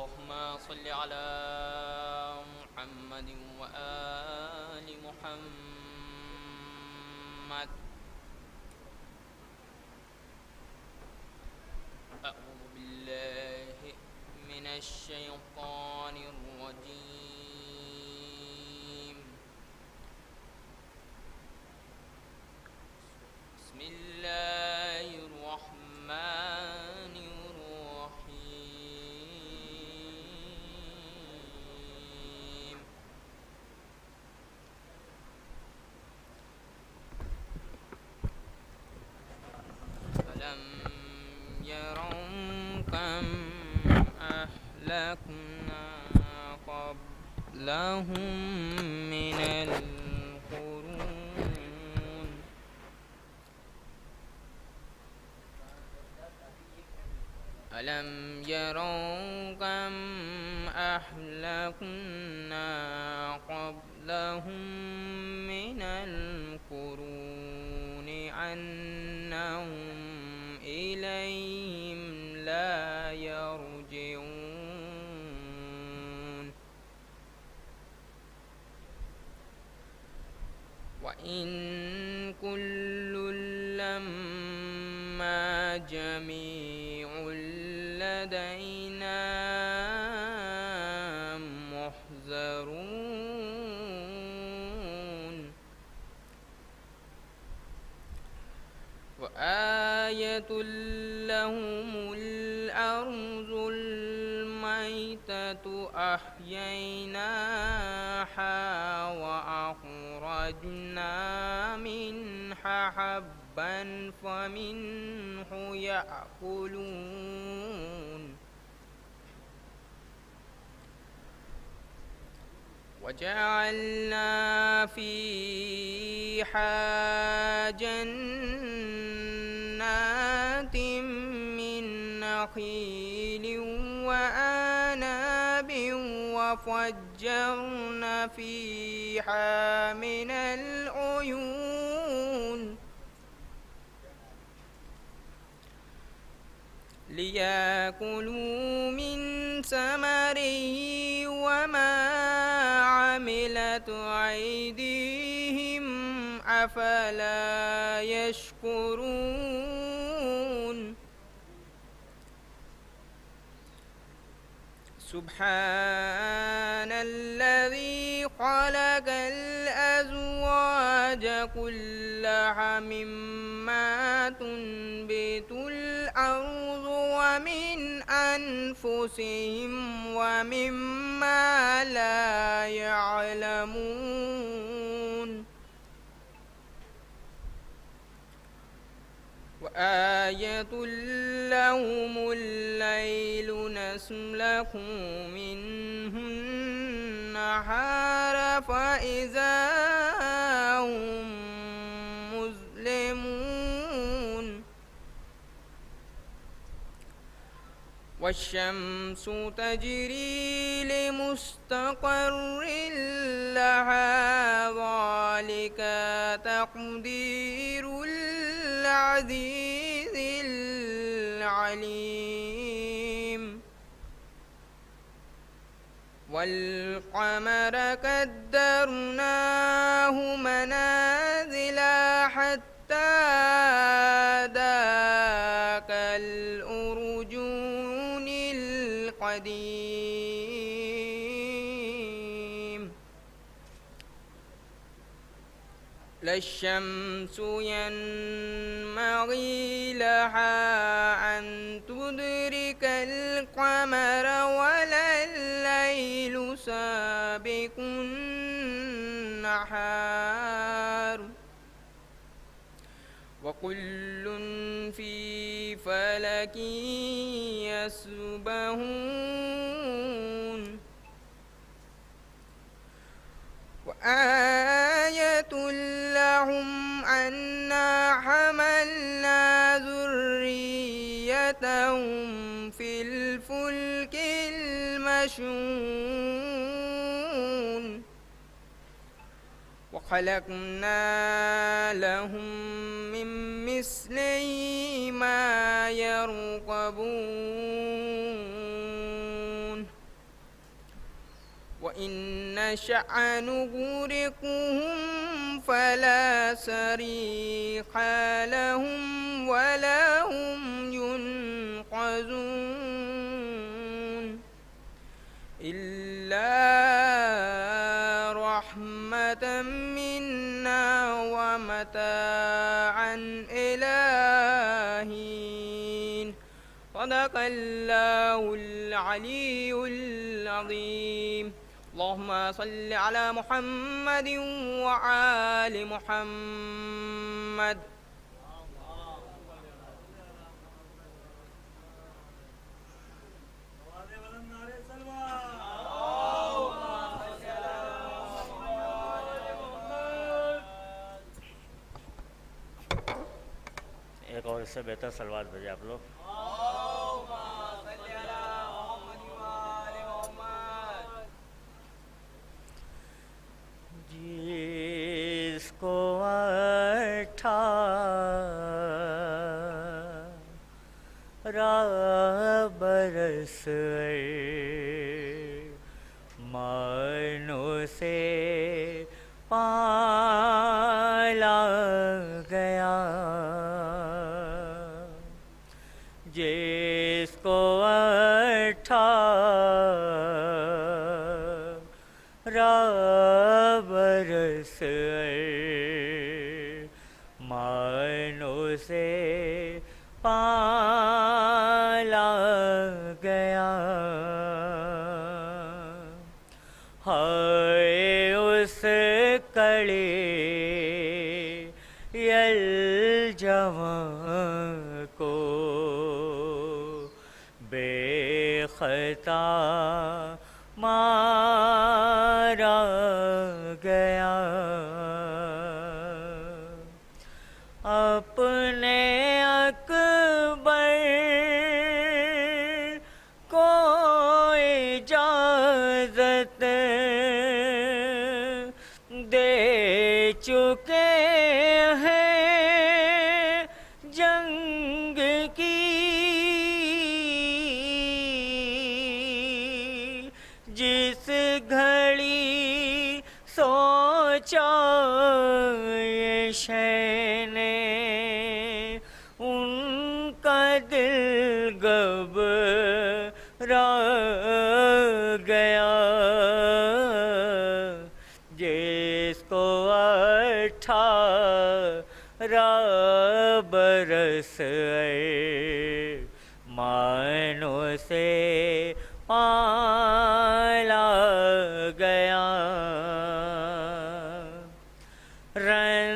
اللهم صل على محمد وآل محمد. أعوذ بالله من الشيطان الرجيم. بسم الله الرحمن الرحيم. ألم يروا كم أهلكنا قبلهم من القرون ألم يروا كم أهلكنا قبلهم من القرون أنهم إليهم لا يرجعون وإن كل لما جميع لدينا محضرون وآية لهم الأرض الميتة أحييناها وأخرجنا منها حبا فمنه يأكلون وجعلنا فيها جنات من نخيل وأعناب وفجرنا فيها من العيون ليأكلوا من ثمره وما عملت أيديهم أفلا يشكرون سبحان الذي خلق الأزواج كلها مما تنبت الأرض ومن أنفسهم ومما لا يعلمون وآية لهم الليل نسلخ منه النهار فإذا هم مظلمون والشمس تجري لمستقر لها ذلك تقدير العزيز العليم والقمر قدرناه منازل حتى ذاك الأرجون القديم لا الشمس ينبغي لها أن تدرك القمر ولا الليل سابق النهار وكل في فلك يسبحون وآية لهم أنا حملنا ذريتهم في الفلك المشحون وخلقنا لهم من مثله ما يركبون إن نشأ نغرقهم فلا صريخ لهم ولا هم ينقذون إلا رحمة منا ومتاعا إلى حين صدق الله العلي العظيم اللهم صل على محمد وآل محمد ایک اور اس سے بہتر صلوات بھیجے آپ لوگ. جس کو 18 برس مانو سے پالا گیا، جس کو 18 برس مانو سے پالا گیا، ہے اس کڑے الجوان کو بے خطا مارا گیا، اپنے اکبر کو اجازت دے چکے ہیں جنگ کی، جس گھڑی سوچا یہ شے نے ان کا دل گھبرا گیا، جس کو 18 برس مانو سے پالا گیا، رن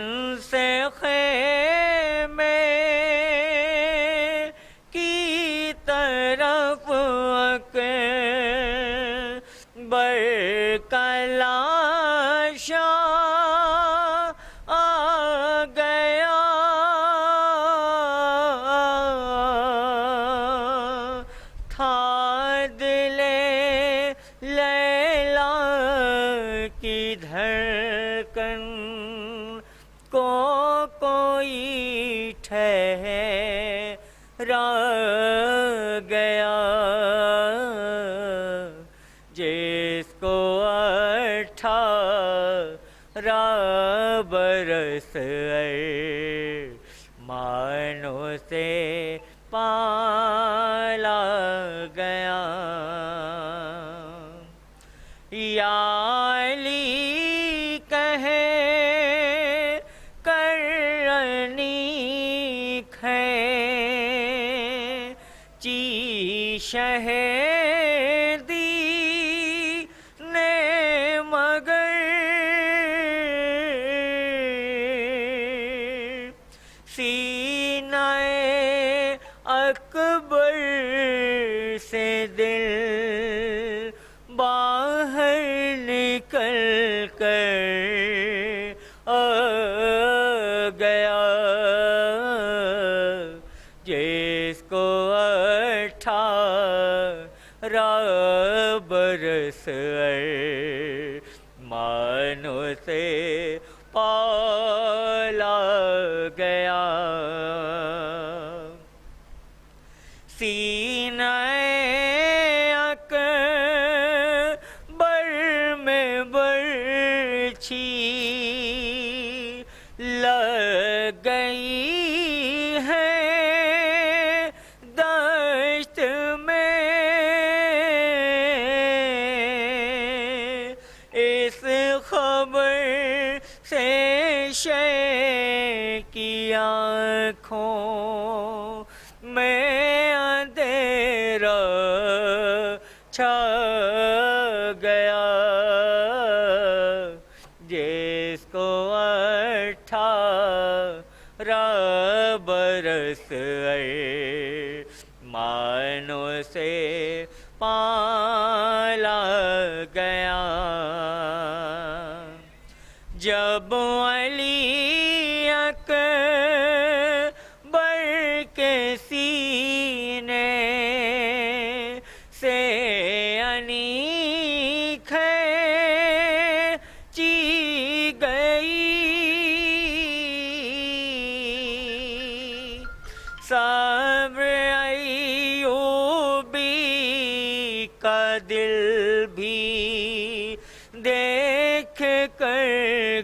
سے خیمے کی طرف برکلاشا آ گیا، تھا دل لیلا کی دھڑکن کو کوئی ٹھہرا گیا، جس کو 18 برس مانو سے پالا گیا، یا علی کہے کرنی کھینچی شہیدی نے مگر سینہ اکبر سے دل باہر نکل کر آ گیا، جس کو 18 برس مانو سے پالا گیا، سینہ اکبر نشے کی آنکھوں میں اندھیرا چھا گیا، جس کو 18 برس مانو سے پالا گیا، جب علی اکبر کے سینے سے انیک کھینچی گئی، صبر ایوبی کا دل بھی دیکھ کر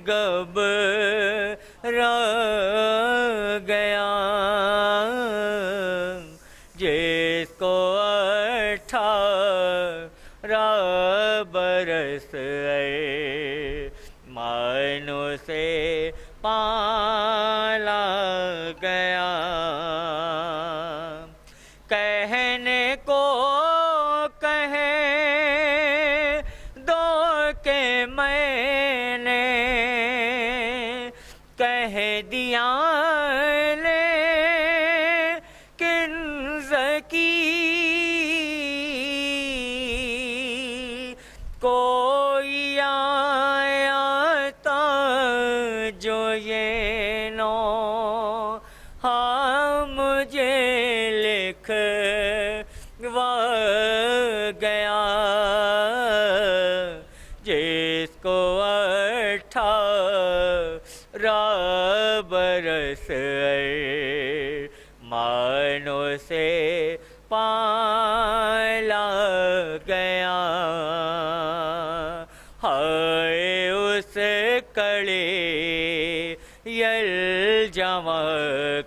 گھبرا گیا، جس کو 18 برس مانو سے پالا گیا، کہنے کو کہے دو کہ میں نے کہہ دیا لیکن ذکی کوئی آیا تھا جو یہ نو مجھے لکھوا گیا، جس کو 18 برس مانو سے پالا گیا، ہائے اس کڑے یلجم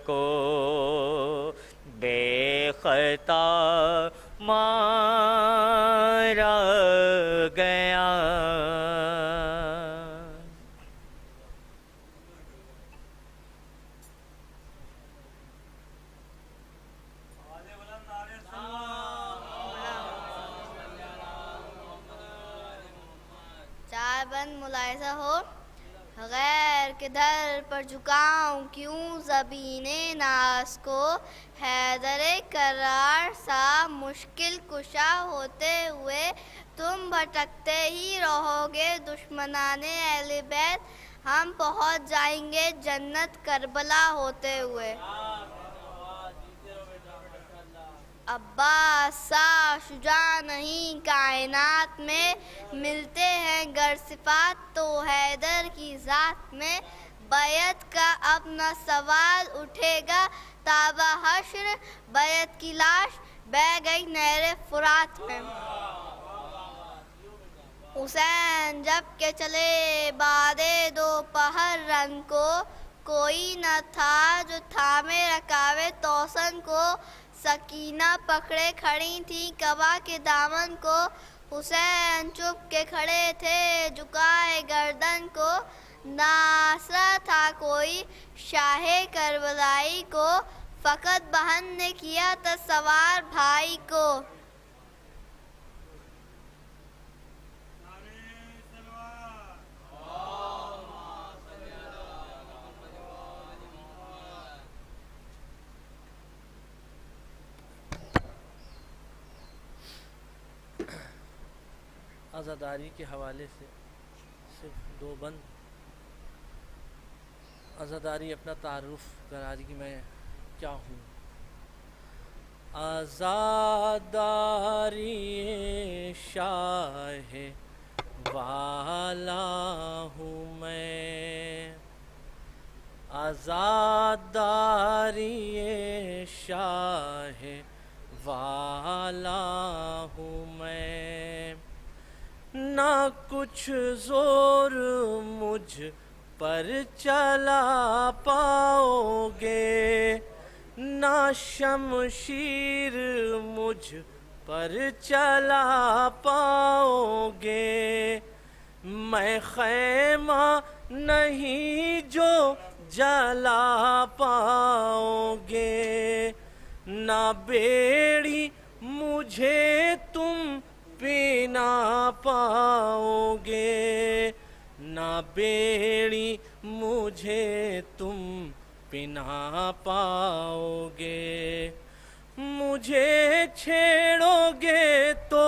کو بے خطا مارا گیا۔ چار بند ملاحظہ ہو، غیر کے در پر جھکاؤں کیوں زبین ناز کو، حیدر کرار سا مشکل کشا ہوتے ہوئے تم بھٹکتے ہی رہو گے دشمنان اہل بیت، ہم پہنچ جائیں گے جنت کربلا ہوتے ہوئے۔ عباس سا شجاع نہیں کائنات میں، ملتے ہیں گر صفات تو حیدر کی ذات میں، بیعت کا اب نہ سوال اٹھے گا تابہ حشر، بیعت کی لاش بہہ گئی نہر فرات میں۔ حسین جب کہ چلے بعد دوپہر رن کو، کوئی نہ تھا جو تھامے رکاوے توسن کو، سکینہ پکڑے کھڑی تھی کعبہ کے دامن کو، حسین چپ کے کھڑے تھے جھکائے گردن کو، نہ آسرا تھا کوئی شاہ کربلائی کو، فقط بہن نے کیا تھا سوار بھائی کو۔ عزاداری کے حوالے سے صرف 2 بند۔ عزاداری اپنا تعارف کرا دی کہ میں کیا ہوں۔ عزاداری شاہ والا ہوں میں، عزاداری شاہ والا ہوں میں، نہ کچھ زور مجھ پر چلا پاؤ گے، نہ شمشیر مجھ پر چلا پاؤ گے، میں خیمہ نہیں جو جلا پاؤگے، نہ بیڑی مجھے تم پینا پاؤگے، نہ بیڑی مجھے تم پینا پاؤگے، مجھے چھیڑو گے تو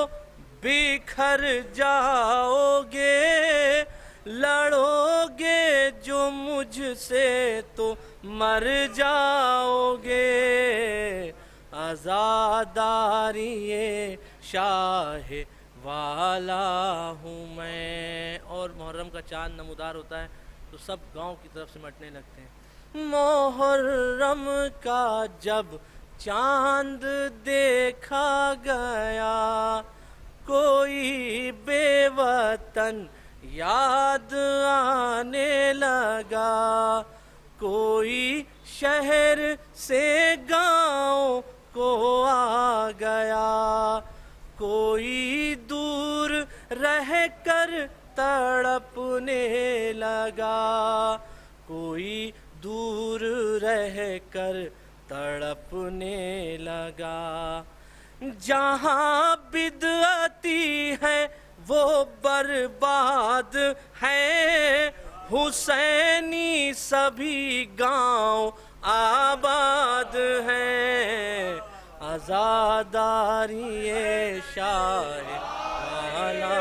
بکھر جاؤ گے، لڑو گے جو مجھ سے تو مر جاؤ گے، عزاداری شاہ والا ہوں میں۔ اور محرم کا چاند نمودار ہوتا ہے تو سب گاؤں کی طرف سے مٹنے لگتے ہیں۔ محرم کا جب چاند دیکھا گیا، کوئی بے وطن یاد آنے لگا، کوئی شہر سے گاؤں کو آ گیا، کوئی دور رہ کر تڑپنے لگا، کوئی دور رہ کر تڑپنے لگا، جہاں بدعتی ہے وہ برباد ہے، حسینی سبھی گاؤں آباد ہیں، عزاداری شاہ والا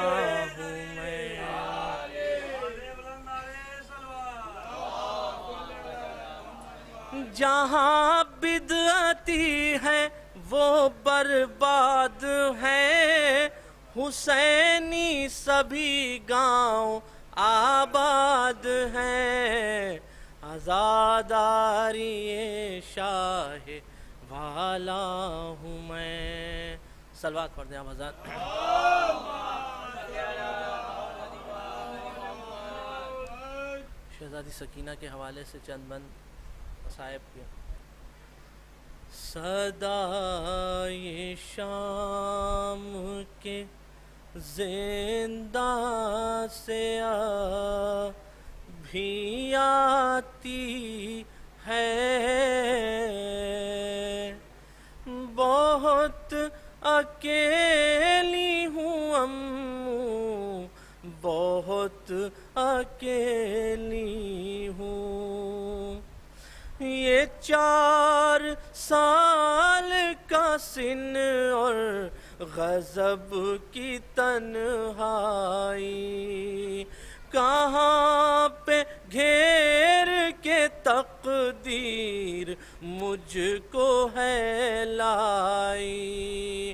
ہوں میں۔ جہاں بدعتی ہے وہ برباد ہے، حسینی سبھی گاؤں آباد ہیں، عزاداری شاہ والا ہوں میں۔ صلوات پڑھ دیں آپ حضرات۔ شہزادی سکینہ کے حوالے سے چند بند صاحب کے۔ صدائے شام کے زندہ سے بھی آتی ہے، بہت اکیلی ہوں امّو، بہت اکیلی ہوں، یہ 4 سال کا سن اور غضب کی تنہائی، کہاں پہ گھیر کے تقدیر مجھ کو ہے لائی،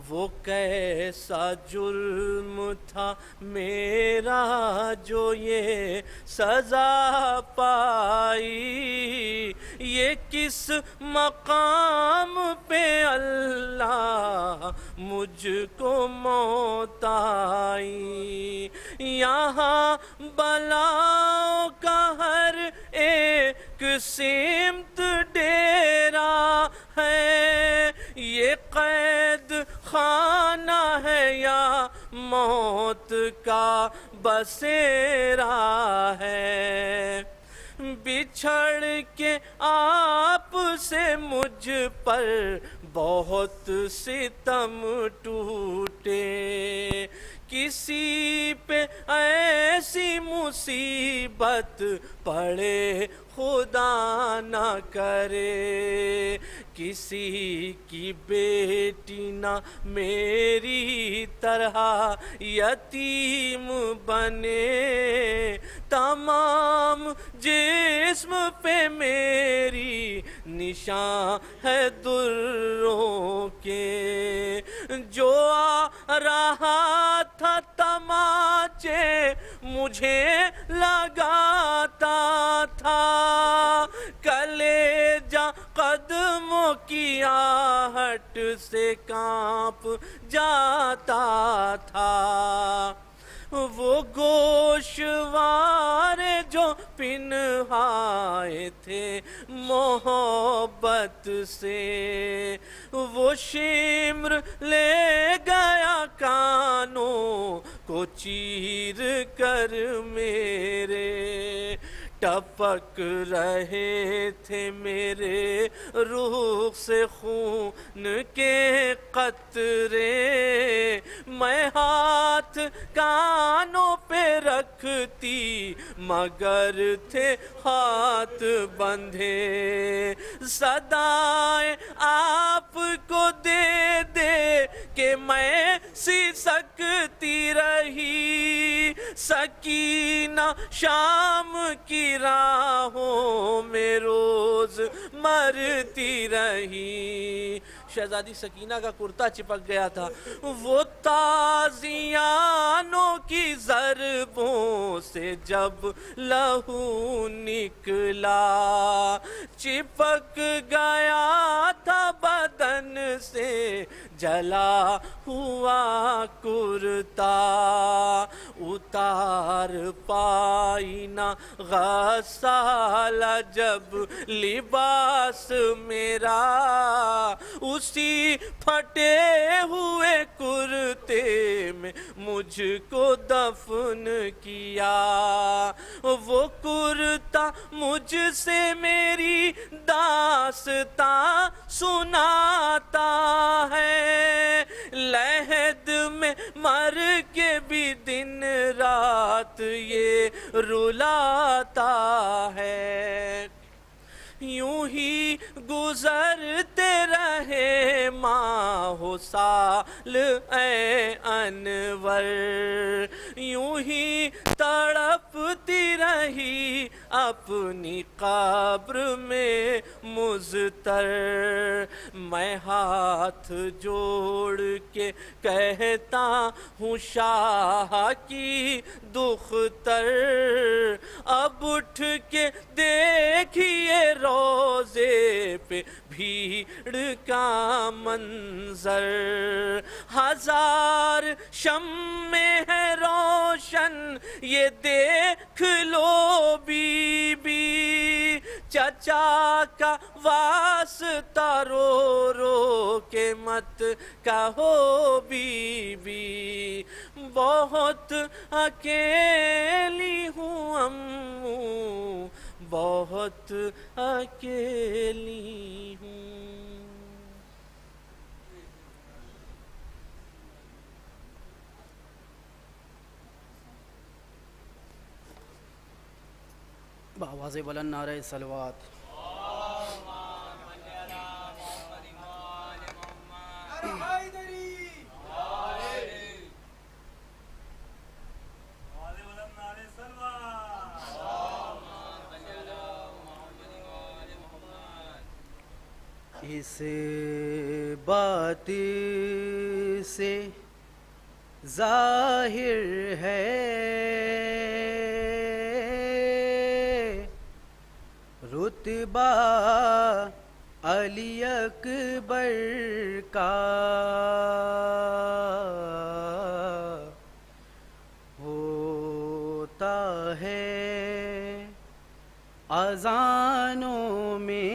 وہ کیسا جرم تھا میرا جو یہ سزا پائی، یہ کس مقام پہ اللہ مجھ کو موت آئی، یہاں بلاؤں کا ہر ایک سمت ڈیرا ہے، یہ قید خانہ ہے یا موت کا بسیرا ہے، بچھڑ کے آپ سے مجھ پر بہت ستم ٹوٹے، کسی پہ ایسی مصیبت پڑے خدا نہ کرے، کسی کی بیٹی نہ میری طرح یتیم بنے، تمام جسم پہ میری نشان ہے دروں کے، جو آ رہا تھا تماچے مجھے لگاتا تھا، کلیجہ قدموں کی آہٹ سے کانپ جاتا تھا، وہ گوشوار جو پنہائے تھے محبت سے، وہ شمر لے گیا کانوں کو وہ چیر کر میرے ٹپک رہے تھے میرے روح سے خون کے قطرے، میں ہاتھ کانوں پہ رکھتی مگر تھے ہاتھ بندھے، صدائیں آپ کو دے دے کہ میں سکتی رہی، سکینہ شام کی راہوں میں روز مرتی رہی۔ شہزادی سکینہ کا کرتا چپک گیا تھا، وہ تازیانوں کی ضربوں سے جب لہو نکلا، چپک گیا تھا بدن سے جلا ہوا کرتا، اتار پائی نہ غسالہ جب لباس میرا، اسی پھٹے ہوئے کرتے میں مجھ کو دفن کیا، وہ کرتا مجھ سے میری داستاں سناتا ہے، لحد میں مر کے بھی دن رات یہ رلاتا ہے، یوں ہی گزرتے رہے ماہ و سال اے انور، یوں ہی تڑپتی رہی اپنی قبر میں مضطر، میں ہاتھ جوڑ کے کہتا ہوں شاہ کی دختر، اب اٹھ کے دیکھیے روزے پہ بھیڑ کا منظر، ہزار شمع ہے روشن یہ دیکھ لو بی بی، چچا کا واسطہ رو رو کے مت کہو بی بی، بہت اکیلی ہوں امّو بہت اکیلی ہوں۔ بآواز بلند نعرہ صلوات۔ اس بات سے ظاہر ہے رتبہ علی اکبر کا، ہوتا ہے اذانوں میں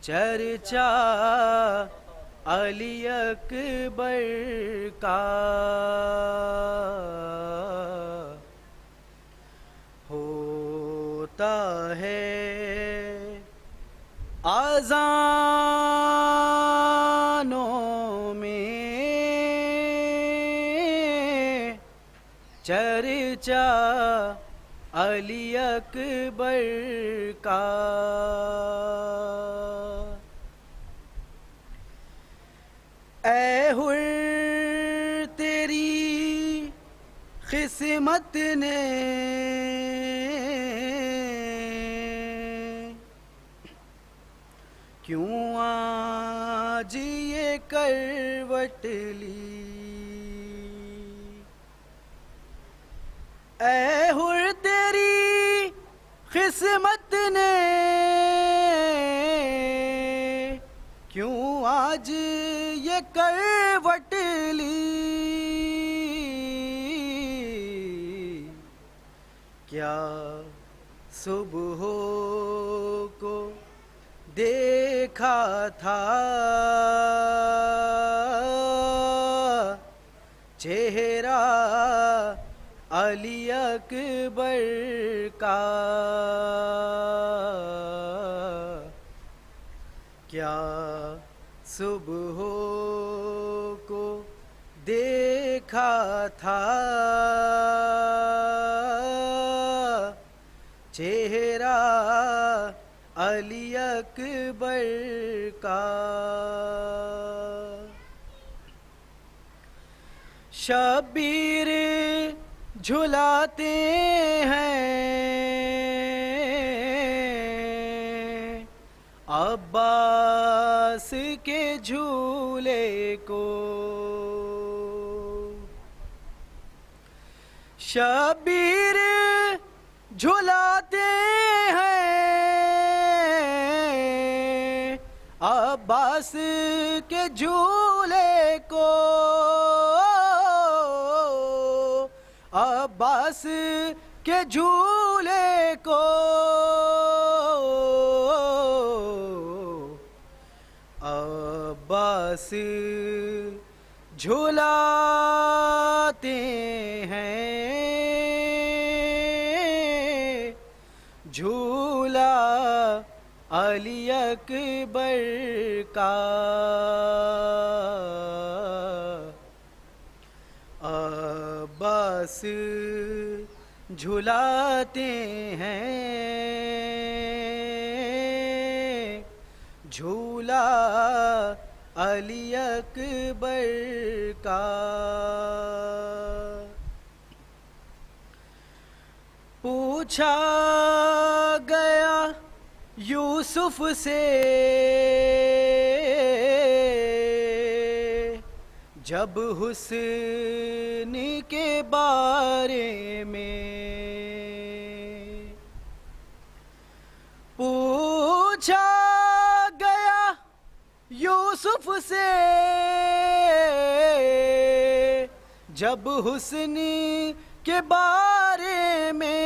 چرچا علی اکبر کا، ہوتا ہے اذانوں میں چرچا علی اکبر کا، اے حر تیری قسمت نے کیوں آج یہ کروٹ لی، اے حر تیری قسمت نے کیوں آج یہ کروٹ لی، کیا صبح کو دیکھا تھا اکبر کا کیا صبح کو دیکھا تھا چہرہ علی اکبر کا شبیر جھلاتے ہیں عباس کے جھولے کو شبیر جھلاتے ہیں عباس کے جھولے کو عباس کے جھولے کو عباس جھلاتے ہیں جھولا علی اکبر کا عباس جھلاتے ہیں جھولا علی اکبر کا پوچھا گیا یوسف سے جب حسن کے بارے میں پوچھا گیا یوسف سے جب حسن کے بارے میں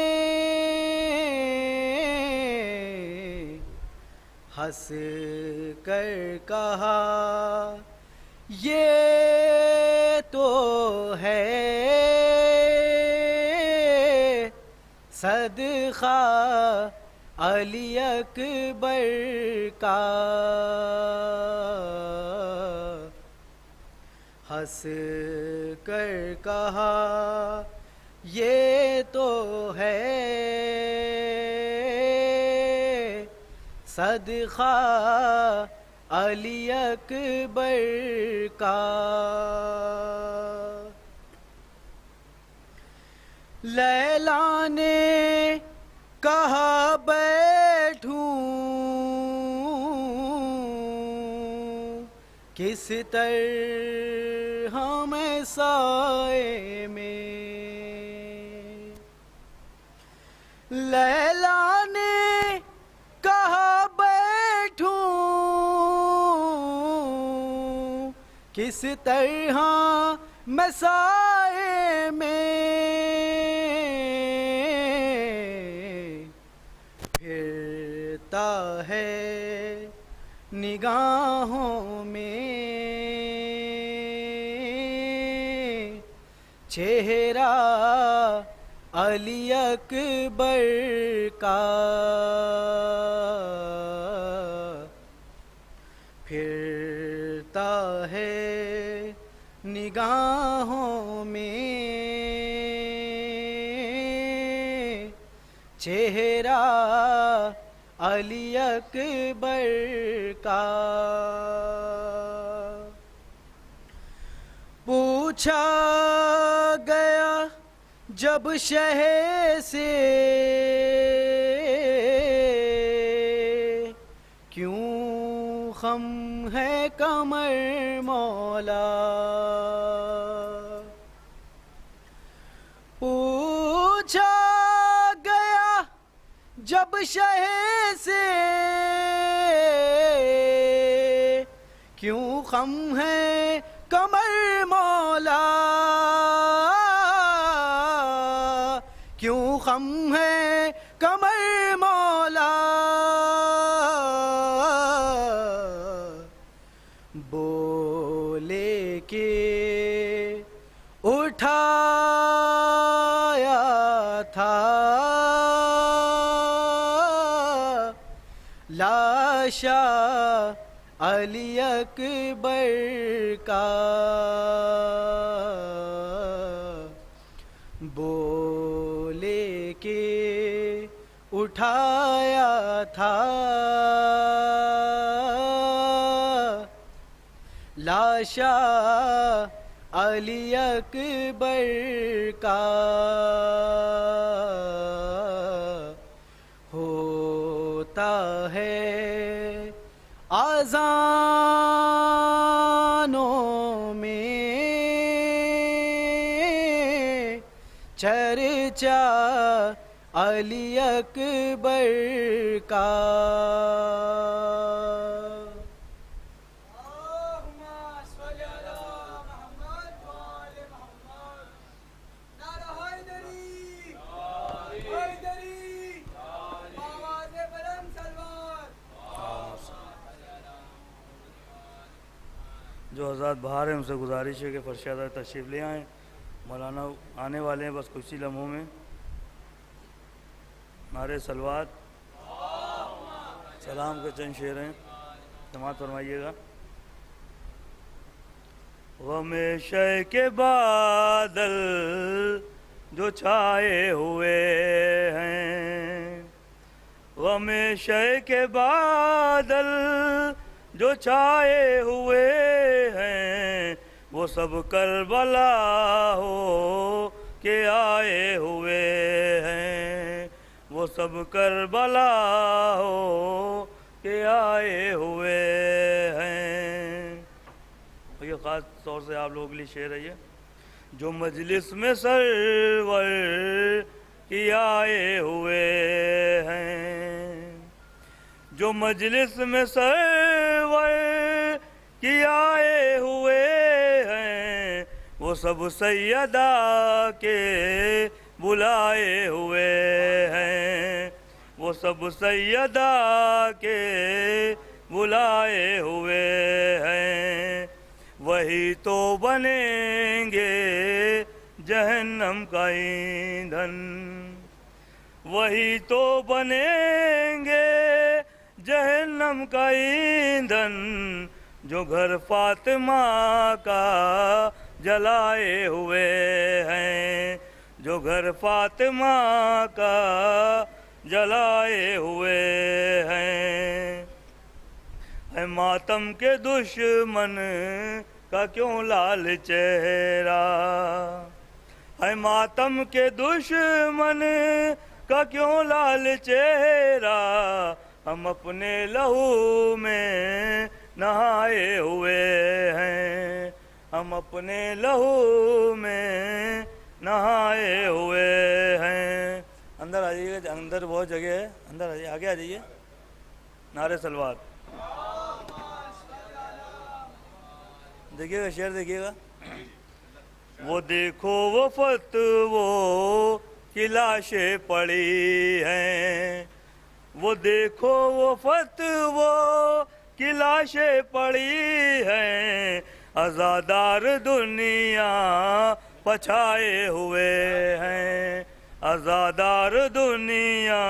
ہنس کر کہا یہ تو ہے صدقہ علی اکبر کا ہنس کر کہا یہ تو ہے صدقہ علی اکبر کا لیلا نے کہا بیٹھوں کس طرح میں سائے میں لیلا نے کہا بیٹھوں کس طرح میں سائے میں پھرتا ہے نگاہوں میں چہرہ علی اکبر کا پھرتا ہے نگاہوں میں چہرہ علی اکبر کا پوچھا گیا جب شہر سے کیوں خم ہے کمر مولا پوچھا گیا جب شہر سے کیوں خم ہے کمر مولا کیوں خم ہے کمر مولا بولے کہ اٹھایا تھا لاشا علی اکبر کا بولے کے اٹھایا تھا لاشا علی اکبر کا ہوتا ہے آذانوں میں چرچا علی اکبر کا جو حضرات باہر ہیں ان سے گزارش ہے کہ فرشادہ تشریف لے آئیں. مولانا آنے والے ہیں بس کچھ ہی لمحوں میں. نعرے صلوات سلام کے چند شعر ہیں سماعت فرمائیے گا. غم شے کے بادل جو چھائے ہوئے ہیں غم شے کے بادل جو چھائے ہوئے ہیں وہ سب کربلا ہو کے آئے ہوئے ہیں وہ سب کربلا ہو کے آئے ہوئے ہیں. اور یہ خاص طور سے آپ لوگوں کے لیے شعر ہے یہ. جو مجلس میں سرور کی آئے ہوئے ہیں جو مجلس میں سرور کی آئے ہوئے ہیں وہ سب سیدہ کے بلائے ہوئے ہیں وہ سب سیدہ کے بلائے ہوئے ہیں. وہی تو بنیں گے جہنم کا ایندھن وہی تو بنیں گے جہنم کا ایندھن جو گھر فاطمہ کا جلائے ہوئے ہیں جو گھر فاطمہ کا جلائے ہوئے ہیں. اے ماتم کے دشمن کا کیوں لال چہرہ اے ماتم کے دشمن کا کیوں لال چہرہ ہم اپنے لہو میں نہائے ہوئے ہیں ہم اپنے لہو میں نہائے ہوئے ہیں. اندر آ جائیے گا اندر بہت جگہ ہے اندر آ جائیے آگے آ جائیے. نعرے صلوات دیکھیے گا شعر دیکھیے گا. وہ دیکھو وہ فتووں کی لاشیں پڑی ہیں وہ دیکھو وہ فتووں کی لاشیں پڑی ہیں عزادار دنیا پچھائے ہوئے ہیں عزادار دنیا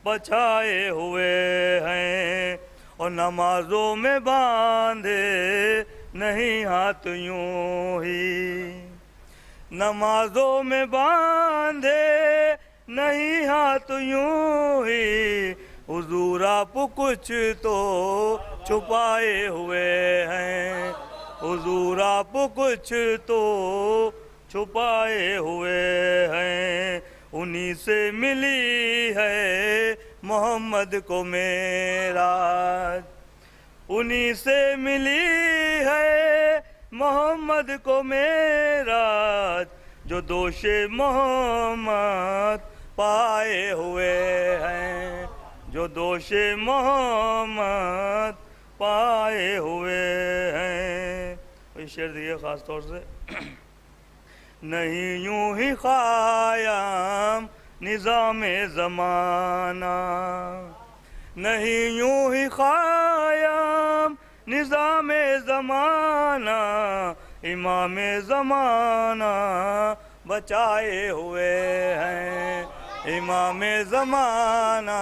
پچھائے ہوئے ہیں اور نمازوں میں باندھے نہیں ہاتھ یوں ہی نمازوں میں باندھے نہیں ہاتھ یوں ہی حضور آپ کچھ تو چھپائے ہوئے ہیں حضور آپ کچھ تو چھپائے ہوئے ہیں انہی سے ملی ہے محمد کو معراج انہی سے ملی ہے محمد کو معراج جو دوش محمد پائے ہوئے ہیں جو دوش محمد پائے ہوئے ہیں. یہ شعر دیئے خاص طور سے. نہیں یوں ہی قائم نظام زمانہ نہیں یوں ہی قائم نظام زمانہ امام زمانہ بچائے ہوئے ہیں امام زمانہ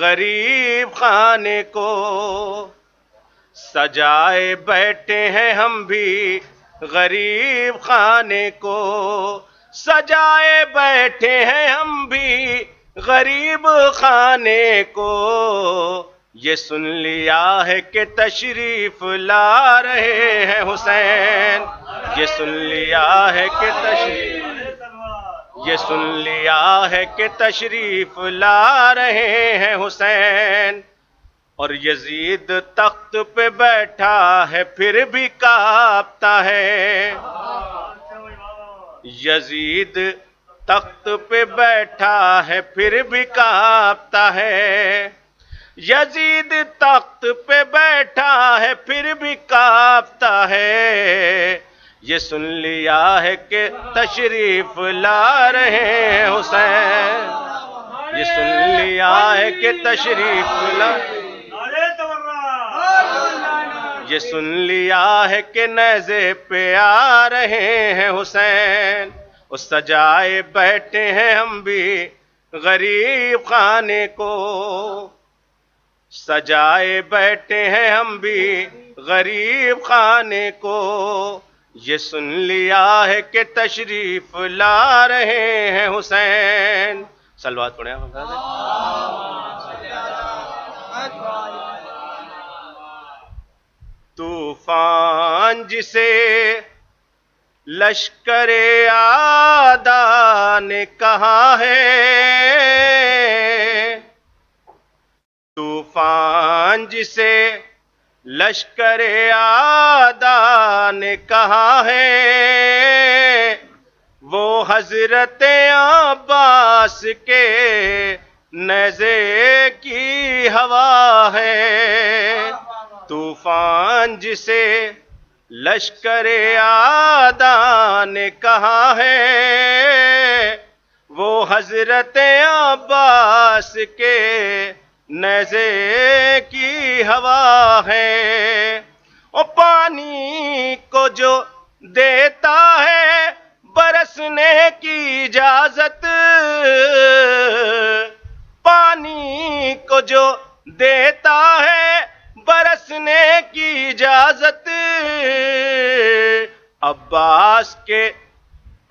غریب خانے کو، سجائے بیٹھے ہیں ہم بھی غریب خانے کو، سجائے بیٹھے ہیں ہم بھی غریب خانے کو، یہ سن لیا ہے کہ تشریف لا رہے ہیں حسین، یہ سن لیا ہے کہ یہ سن لیا ہے کہ تشریف لا رہے ہیں حسین، اور یزید تخت پہ بیٹھا ہے پھر بھی کانپتا ہے، یزید تخت پہ بیٹھا ہے پھر بھی کانپتا ہے، یزید تخت پہ بیٹھا ہے پھر بھی کانپتا ہے، یہ سن لیا ہے کہ تشریف لا رہے ہیں حسین، یہ سن لیا ہے کہ تشریف لا، یہ سن لیا ہے کہ نیزے پہ آ رہے ہیں حسین، اور سجائے بیٹھے ہیں ہم بھی غریب خانے کو، سجائے بیٹھے ہیں ہم بھی غریب خانے کو، یہ سن لیا ہے کہ تشریف لا رہے ہیں حسین۔ صلوات پڑھیں آپ حضرات۔ طوفان جسے لشکر آدھا نے کہا ہے، طوفان جسے لشکر آدھا نے کہا ہے، وہ حضرت عباس کے نیزے کی ہوا ہے، طوفان جسے لشکر آدھا نے کہا ہے، وہ حضرت عباس کے نیزے کی ہوا ہے، اور پانی کو جو دیتا ہے برسنے کی اجازت، پانی کو جو دیتا ہے برسنے کی اجازت،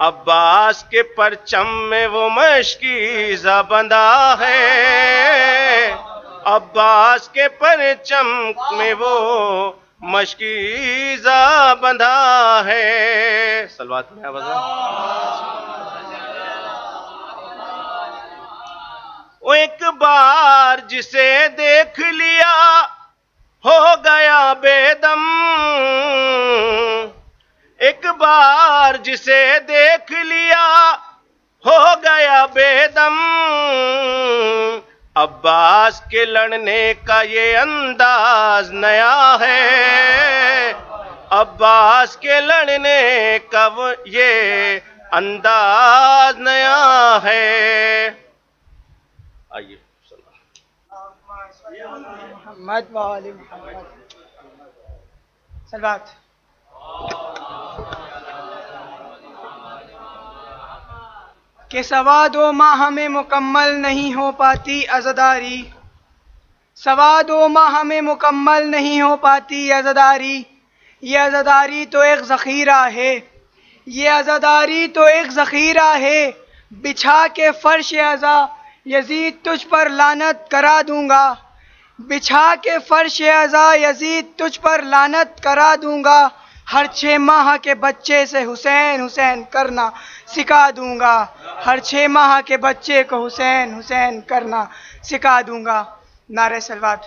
عباس کے پرچم میں وہ مشکیزہ بندھا ہے، عباس کے پرچم میں وہ مشکیزہ بندھا ہے۔ صلوات میں آواز وہ ایک بار جسے دیکھ لیا ہو گیا بے دم، ایک بار جسے دیکھ لیا ہو گیا بے دم، عباس کے لڑنے کا یہ انداز نیا ہے، عباس کے لڑنے کا یہ انداز نیا ہے۔ آئیے محمد وآل محمد صلوات۔ کہ سوا 2 ماہ میں مکمل نہیں ہو پاتی عزاداری، سوا 2 ماہ میں مکمل نہیں ہو پاتی عزاداری، یہ عزاداری تو ایک ذخیرہ ہے، یہ عزاداری تو ایک ذخیرہ ہے، بچھا کے فرش عزا یزید تجھ پر لعنت کرا دوں گا، بچھا کے فرش عزا یزید تجھ پر لعنت کرا دوں گا، ہر 6 ماہ کے بچے سے حسین حسین کرنا سکھا دوں گا، ہر 6 ماہ کے بچے کو حسین حسین کرنا سکھا دوں گا۔ نعرہ صلوات۔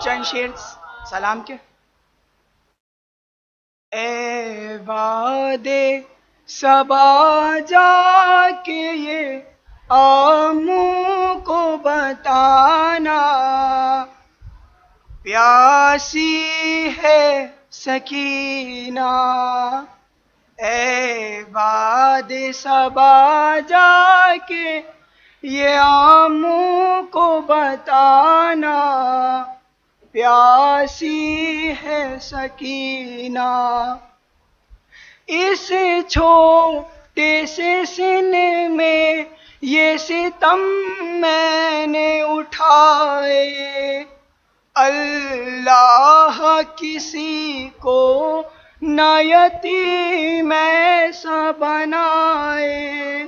چند شعر سلام کے۔ اے وعدے صبا جا کے یہ آموں کو بتانا، پیاسی ہے سکینہ، اے وعدے صبا جا کے یہ آموں کو بتانا، پیاسی ہے سکینہ، اس چھوٹے سے سن میں یہ ستم میں نے اٹھائے، اللہ کسی کو نہ یتیم ایسا بنائے،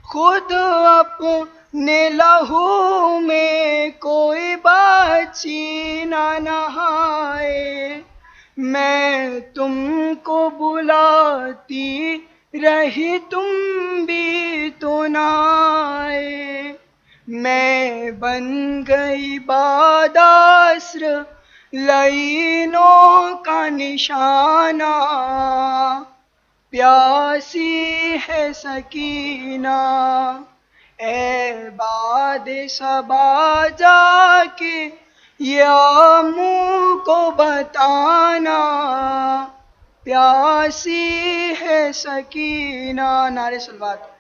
خود اپنے لہو میں کوئی بچی نہ نہائے، میں تم کو بلاتی رہی تم بھی تو نہ آئے، میں بن گئی بعد عصر لعینوں کا نشانہ، پیاسی ہے سکینہ، اے باد صبا جا کے یا منہ کو بتانا، پیاسی ہے سکینہ۔ نعرے صلوات۔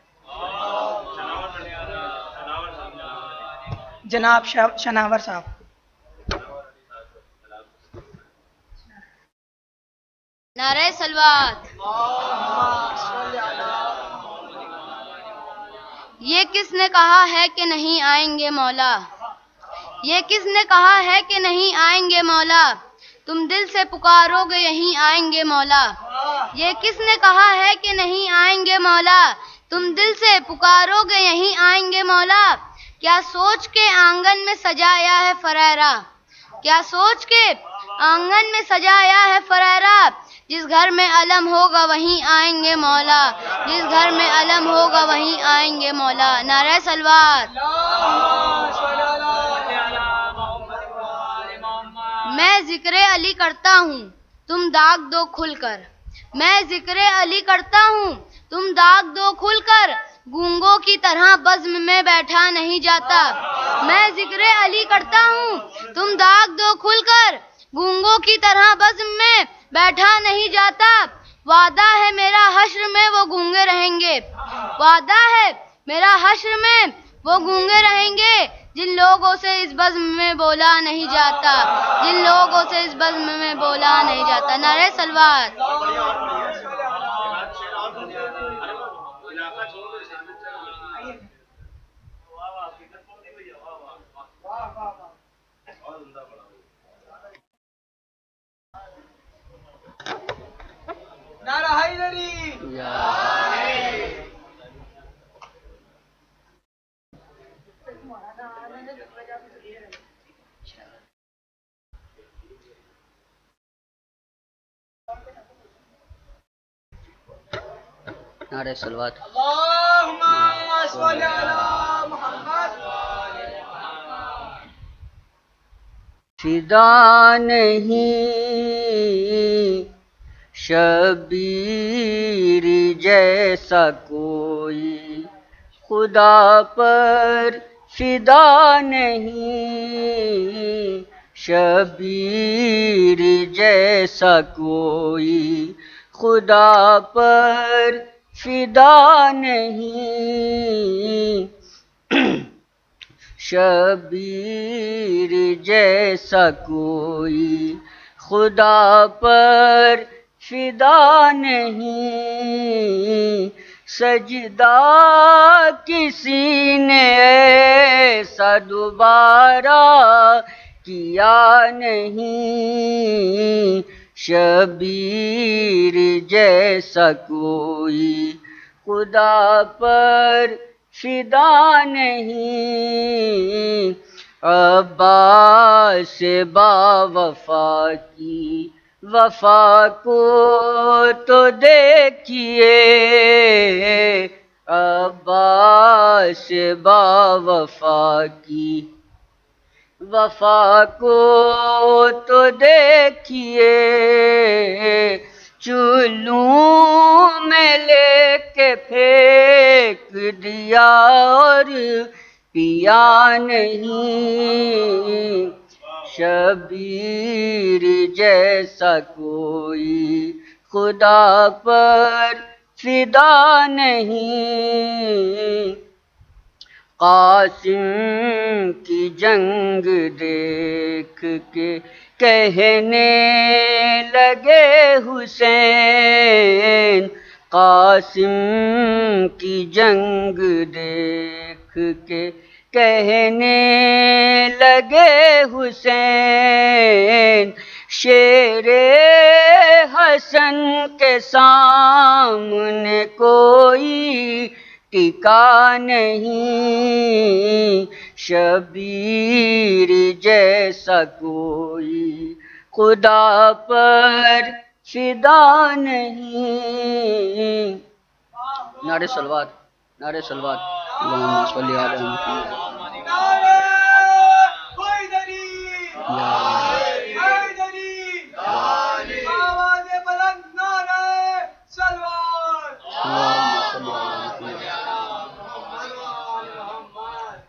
جناب شناور صاحب۔ نعرہ صلوات۔ یہ کس نے کہا ہے کہ نہیں آئیں گے مولا، یہ کس نے کہا ہے کہ نہیں آئیں گے مولا، تم دل سے پکارو گے یہیں آئیں گے مولا، یہ کس نے کہا ہے کہ نہیں آئیں گے مولا، تم دل سے پکارو گے یہیں آئیں گے مولا، کیا سوچ کے آنگن میں سجایا ہے فریرہ، کیا سوچ کے آنگن میں سجایا ہے فریرہ، جس گھر میں علم ہوگا وہیں آئیں گے مولا، جس گھر میں علم ہوگا وہیں آئیں گے مولا۔ نعرہ صلوات۔ میں ذکر علی کرتا ہوں تم داغ دو کھل کر، میں ذکر علی کرتا ہوں تم داغ دو کھل کر، گونگوں کی طرح بزم میں بیٹھا نہیں جاتا، میں ذکر علی کرتا ہوں تم داغ دو کھل کر، گونگوں کی طرح بزم میں بیٹھا نہیں جاتا، وعدہ ہے میرا حشر میں وہ گونگے رہیں گے، وعدہ ہے میرا حشر میں وہ گونگے رہیں گے، جن لوگوں سے اس بزم میں بولا نہیں جاتا، جن لوگوں سے اس بزم میں بولا نہیں جاتا۔ نعرہ صلوات۔ نعرہ حیدری۔ نعرہ صلوات۔ اللہم صل علی محمد۔ فدا نہیں شبیر جیسا کوئی، خدا پر فدا نہیں شبیر جیسا کوئی، خدا پر فدا نہیں شبیر جیسا کوئی، خدا پر فدا نہیں، سجدہ کسی نے ایسا دوبارہ کیا نہیں، شبیر جیسا کوئی، خدا پر فدا نہیں، عباس با وفا کی وفا کو تو دیکھیے، عباس با وفا کی وفا کو تو دیکھیے، چلوں میں لے کے پھینک دیا اور پیا نہیں، شبیر جیسا کوئی، خدا پر فدا نہیں، قاسم کی جنگ دیکھ کے کہنے لگے حسین، قاسم کی جنگ دیکھ کے کہنے لگے حسین شیر حسن کے سامنے کوئی ٹکا نہیں، شبیر جیسا کوئی خدا پر فدا نہیں۔ نعرہ صلوات، نعرہ صلوات، اللہم صلی علی محمد۔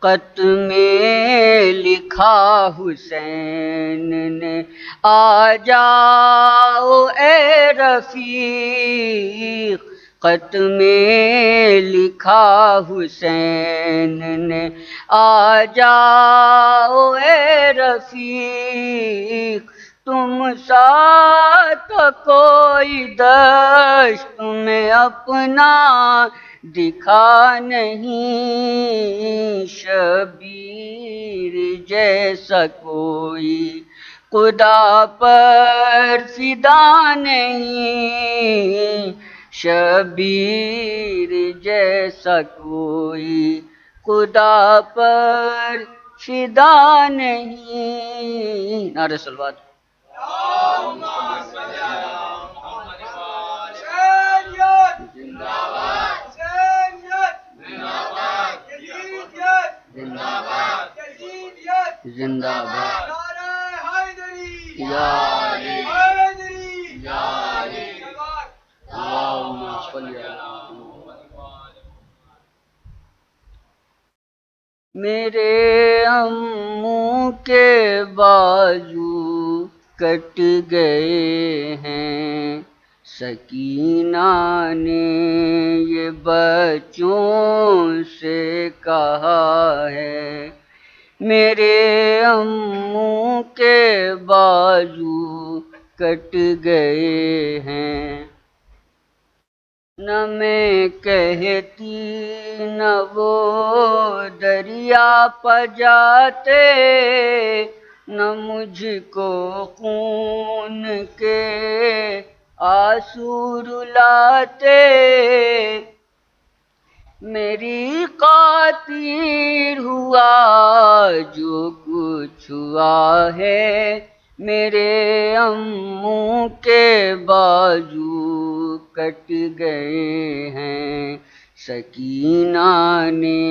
خط میں لکھا حسین نے آ جاؤ اے رفیق، خط میں لکھا حسین نے آ جاؤ اے رفیق، تم سا تو کوئی دشت میں اپنا دکھا نہیں، شبیر جیسا کوئی خدا پر فدا نہیں، شبیر جیسا کوئی خدا پر فدا نہیں۔ نعرہ صلوات۔ زندہ باد یا علی یا علی اللہم صلی علی محمد۔ میرے اموں کے بازو کٹ گئے ہیں، سکینہ نے یہ بچوں سے کہا ہے، میرے اموں کے بازو کٹ گئے ہیں، نہ میں کہتی نہ وہ دریا پا جاتے، نہ مجھ کو خون کے آنسو رلاتے، میری خاطر ہوا جو کچھ ہوا ہے، میرے اموں کے بازو کٹ گئے ہیں، سکینہ نے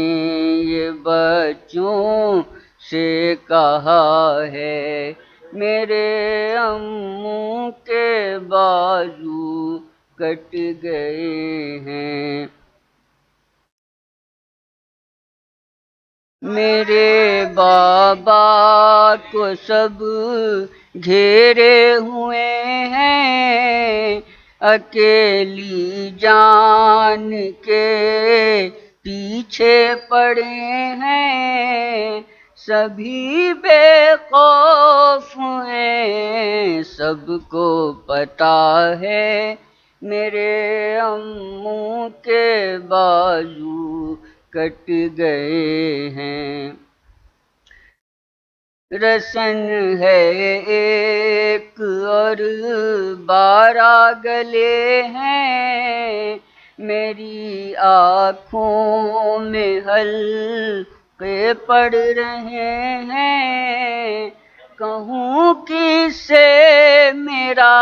یہ بچوں سے کہا ہے، میرے اموں کے بازو کٹ گئے ہیں، میرے بابا کو سب گھیرے ہوئے ہیں، اکیلی جان کے پیچھے پڑے ہیں، سبھی بے خوف ہیں، سب کو پتہ ہے، میرے اموں کے بازو کٹ گئے ہیں، رسن ہے ایک اور 12 گلے ہیں، میری آنکھوں میں حلقے پڑ رہے ہیں، کہوں کس سے میرا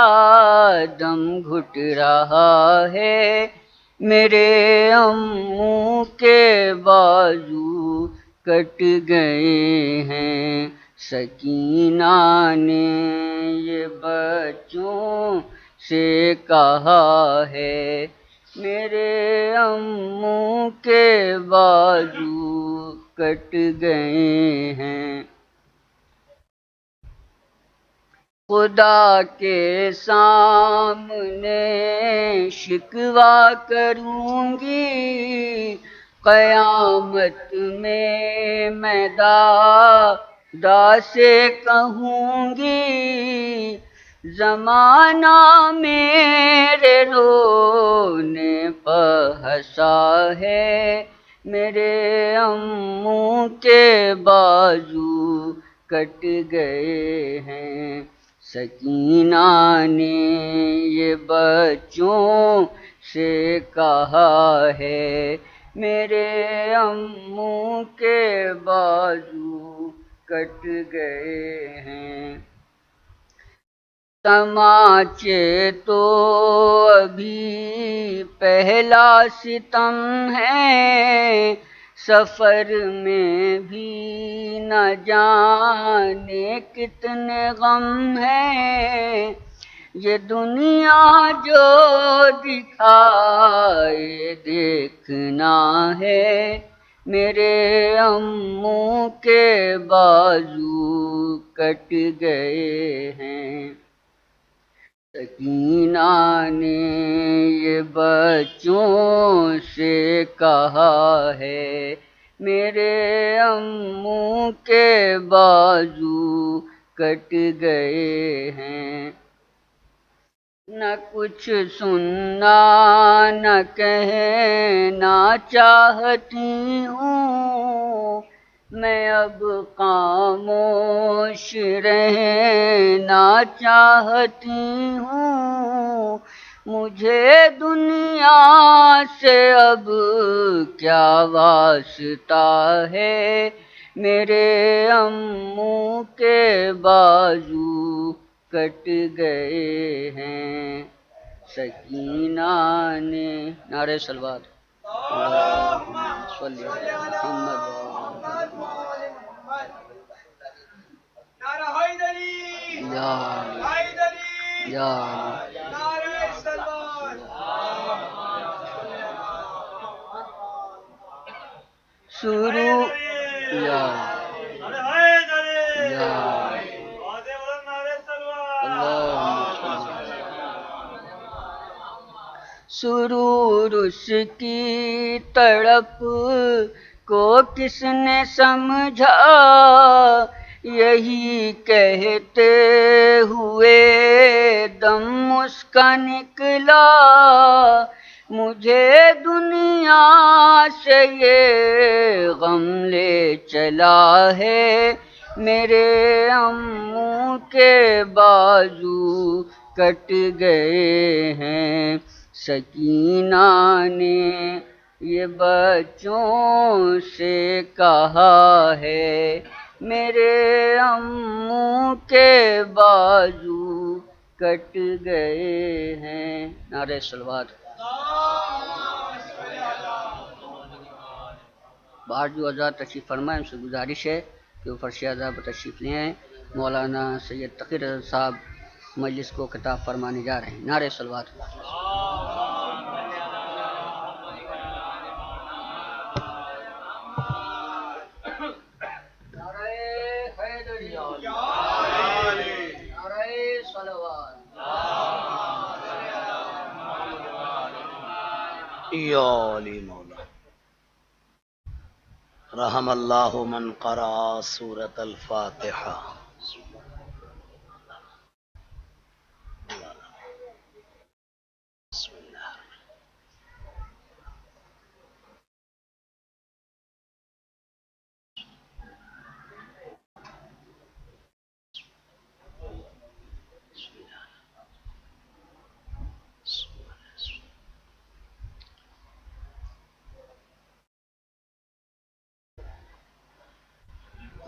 دم گھٹ رہا ہے، میرے اموں کے بازو کٹ گئے ہیں، سکینہ نے یہ بچوں سے کہا ہے، میرے اموں کے بازو کٹ گئے ہیں، خدا کے سامنے شکوہ کروں گی، قیامت میں دادا سے کہوں گی، زمانہ میرے رونے پہ ہنسا ہے، میرے اموں کے بازو کٹ گئے ہیں، سکینہ نے یہ بچوں سے کہا ہے، میرے اموں کے بازو کٹ گئے ہیں۔ تماچے تو ابھی پہلا ستم ہے، سفر میں بھی نہ جانے کتنے غم ہیں، یہ دنیا جو دکھائے دیکھنا ہے، میرے اموں کے بازو کٹ گئے ہیں۔ سکینہ نے یہ بچوں سے کہا ہے، میرے اموں کے بازو کٹ گئے ہیں۔ نہ کچھ سننا نہ کہنا چاہتی ہوں، میں اب خاموش رہنا چاہتی ہوں، مجھے دنیا سے اب کیا واسطہ ہے، میرے اموں کے بازو کٹ گئے ہیں۔ سکینہ نے نعرہ صلوات صلی محمد نعرہ حیدری، یا حیدری، یا نعرہ صلوات۔ شروع یا سرور اس کی تڑپ کو کس نے سمجھا، یہی کہتے ہوئے دم اس کا نکلا، مجھے دنیا سے یہ غم لے چلا ہے، میرے اموں کے بازو کٹ گئے ہیں۔ سکینہ نے یہ بچوں سے کہا ہے، میرے اموں کے بازو کٹ گئے ہیں۔ نعرہ صلوات۔ باہر جو آزاد تشریف فرمائیں ان سے گزارش ہے کہ وہ فرش آزاد پر تشریف لے آئیں۔ مولانا سید تقی رضا صاحب مجلس کو خطاب فرمانے جا رہے ہیں۔ نعرہ صلوات۔ یا علی مولا رحم اللہ من قرأ سورۃ الفاتحہ۔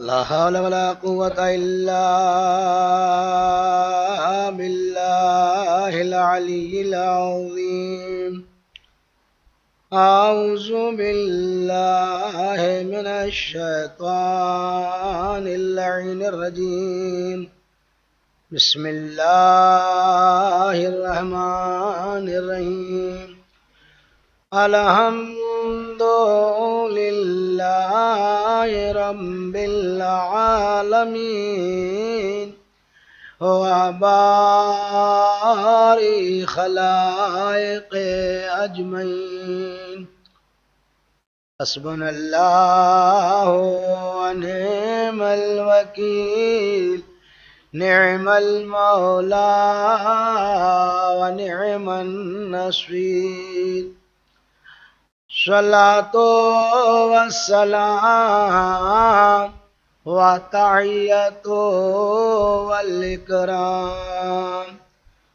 لا حول ولا قوة إلا بالله العلي العظيم۔ أعوذ بالله من الشيطان اللعين الرجيم، بسم الله الرحمن الرحيم۔ الحمد لله رب العالمين وبارئ خلائق أجمعين، حسبنا الله ونعم الوكيل، نعم المولى ونعم النصير۔ الصلاة والسلام وتحية والإكرام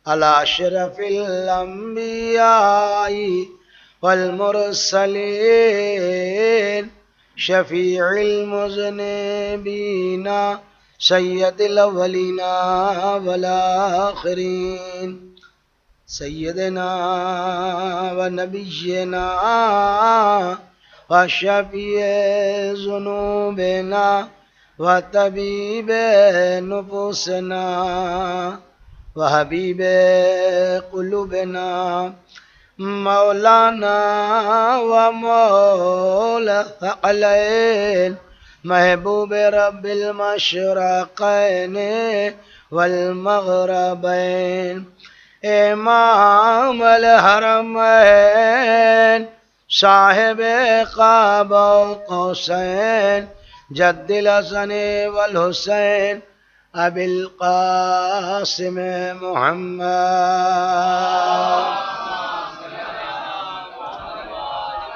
على أشرف الأنبياء والمرسلين شفيع المذنبين سيد الأولين والآخرين سيدنا ونبينا وشفيع ذنوبنا وطبيب نفوسنا وحبيب قلوبنا مولانا ومولا الثقلين محبوب رب المشرقين والمغربين امام الحرمين صاحب قاب قوسين جد الحسن والحسين ابي القاسم محمد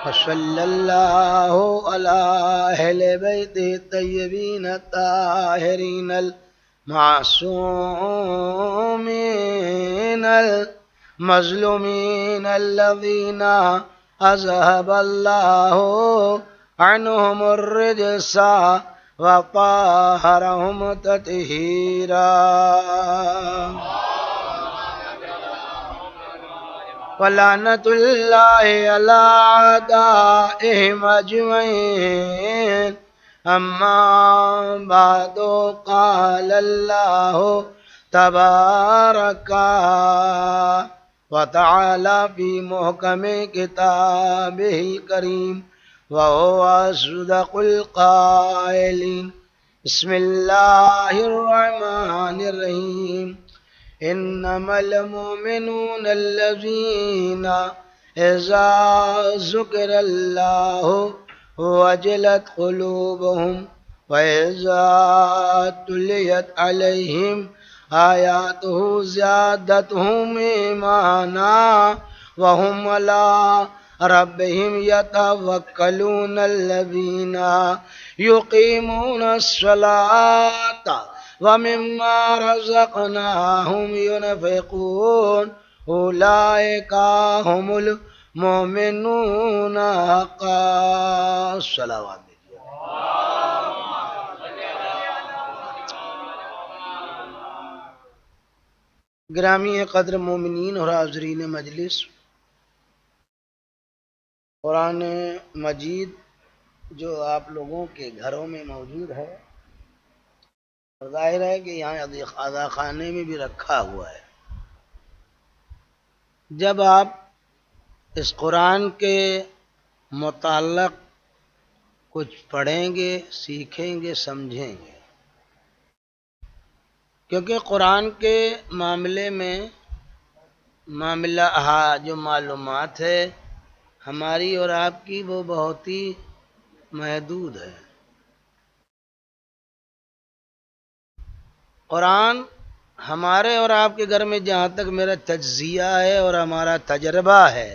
وصلى الله على اهل بيته الطيبين الطاهرين المعصومين المظلومين الذين أذهب الله عنهم الرجس وطهرهم تطهيرا ولعنة الله على أعدائهم أجمعين أما بعد قال الله تبارك وتعالى في محكم كتابه الكريم وهو أصدق القائلين بسم الله الرحمن الرحيم إنما المؤمنون الذين إذا ذكر الله وجلت قلوبهم وإذا تليت عليهم آياته زادتهم إيمانا وهم على ربهم يتوكلون الذين يقيمون الصلاة ومما رزقناهم ينفقون أولئك هم المؤمنون حقا صلوات گرامی قدر مومنین اور حاضرین مجلس، قرآن مجید جو آپ لوگوں کے گھروں میں موجود ہے، ظاہر ہے کہ یہاں عزا خانے میں بھی رکھا ہوا ہے. جب آپ اس قرآن کے متعلق کچھ پڑھیں گے، سیکھیں گے، سمجھیں گے، کیونکہ قرآن کے معاملے میں جو معلومات ہے ہماری اور آپ کی وہ بہت ہی محدود ہے. قرآن ہمارے اور آپ کے گھر میں جہاں تک میرا تجزیہ ہے اور ہمارا تجربہ ہے،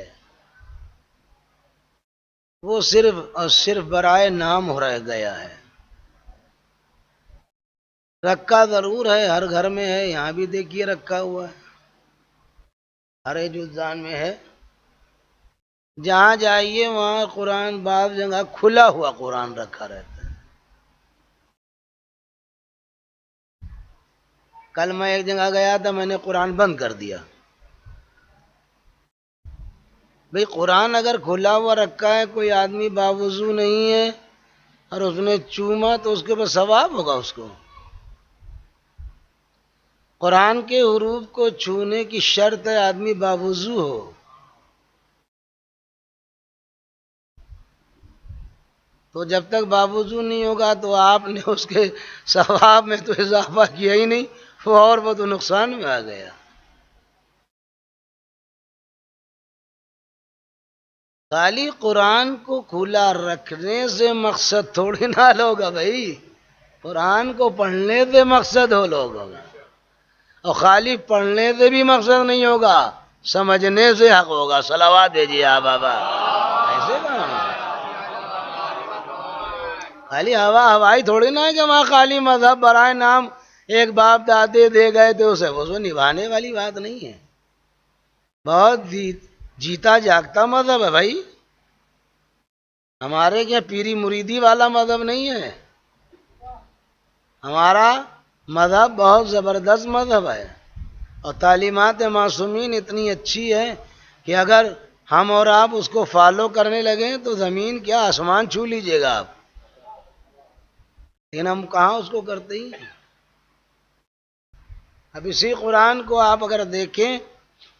وہ صرف اور صرف برائے نام ہو رہ گیا ہے. رکھا ضرور ہے، ہر گھر میں ہے، یہاں بھی دیکھیے رکھا ہوا ہے، ہر جزدان میں ہے. جہاں جائیے وہاں قرآن بعض جگہ کھلا ہوا قرآن رکھا رہتا ہے. کل میں ایک جگہ گیا تھا، میں نے قرآن بند کر دیا. بھئی قرآن اگر کھلا ہوا رکھا ہے، کوئی آدمی باوضو نہیں ہے اور اس نے چوما تو اس کے اوپر ثواب ہوگا اس کو. قرآن کے حروف کو چھونے کی شرط ہے آدمی باوضو ہو. تو جب تک باوضو نہیں ہوگا تو آپ نے اس کے ثواب میں تو اضافہ کیا ہی نہیں، وہ اور وہ تو نقصان میں آ گیا. خالی قرآن کو کھلا رکھنے سے مقصد تھوڑی نہ ہوگا بھائی، قرآن کو پڑھنے سے مقصد ہو لوگ ہوگا. اور خالی پڑھنے سے بھی مقصد نہیں ہوگا، سمجھنے سے حق ہوگا. صلوات دیجیے آپ بابا. ایسے کہاں خالی ہوائی تھوڑی نا ہے کہ وہاں خالی مذہب برائے نام ایک باپ دادے دے گئے تھے اسے، وہ نبھانے والی بات نہیں ہے. بہت جیتا جاگتا مذہب ہے بھائی. ہمارے کیا پیری مریدی والا مذہب نہیں ہے. ہمارا مذہب بہت زبردست مذہب ہے، اور تعلیمات معصومین اتنی اچھی ہے کہ اگر ہم اور آپ اس کو فالو کرنے لگیں تو زمین کیا آسمان چھو لیجئے گا آپ. لیکن ہم کہاں اس کو کرتے ہی ہیں. اب اسی قرآن کو آپ اگر دیکھیں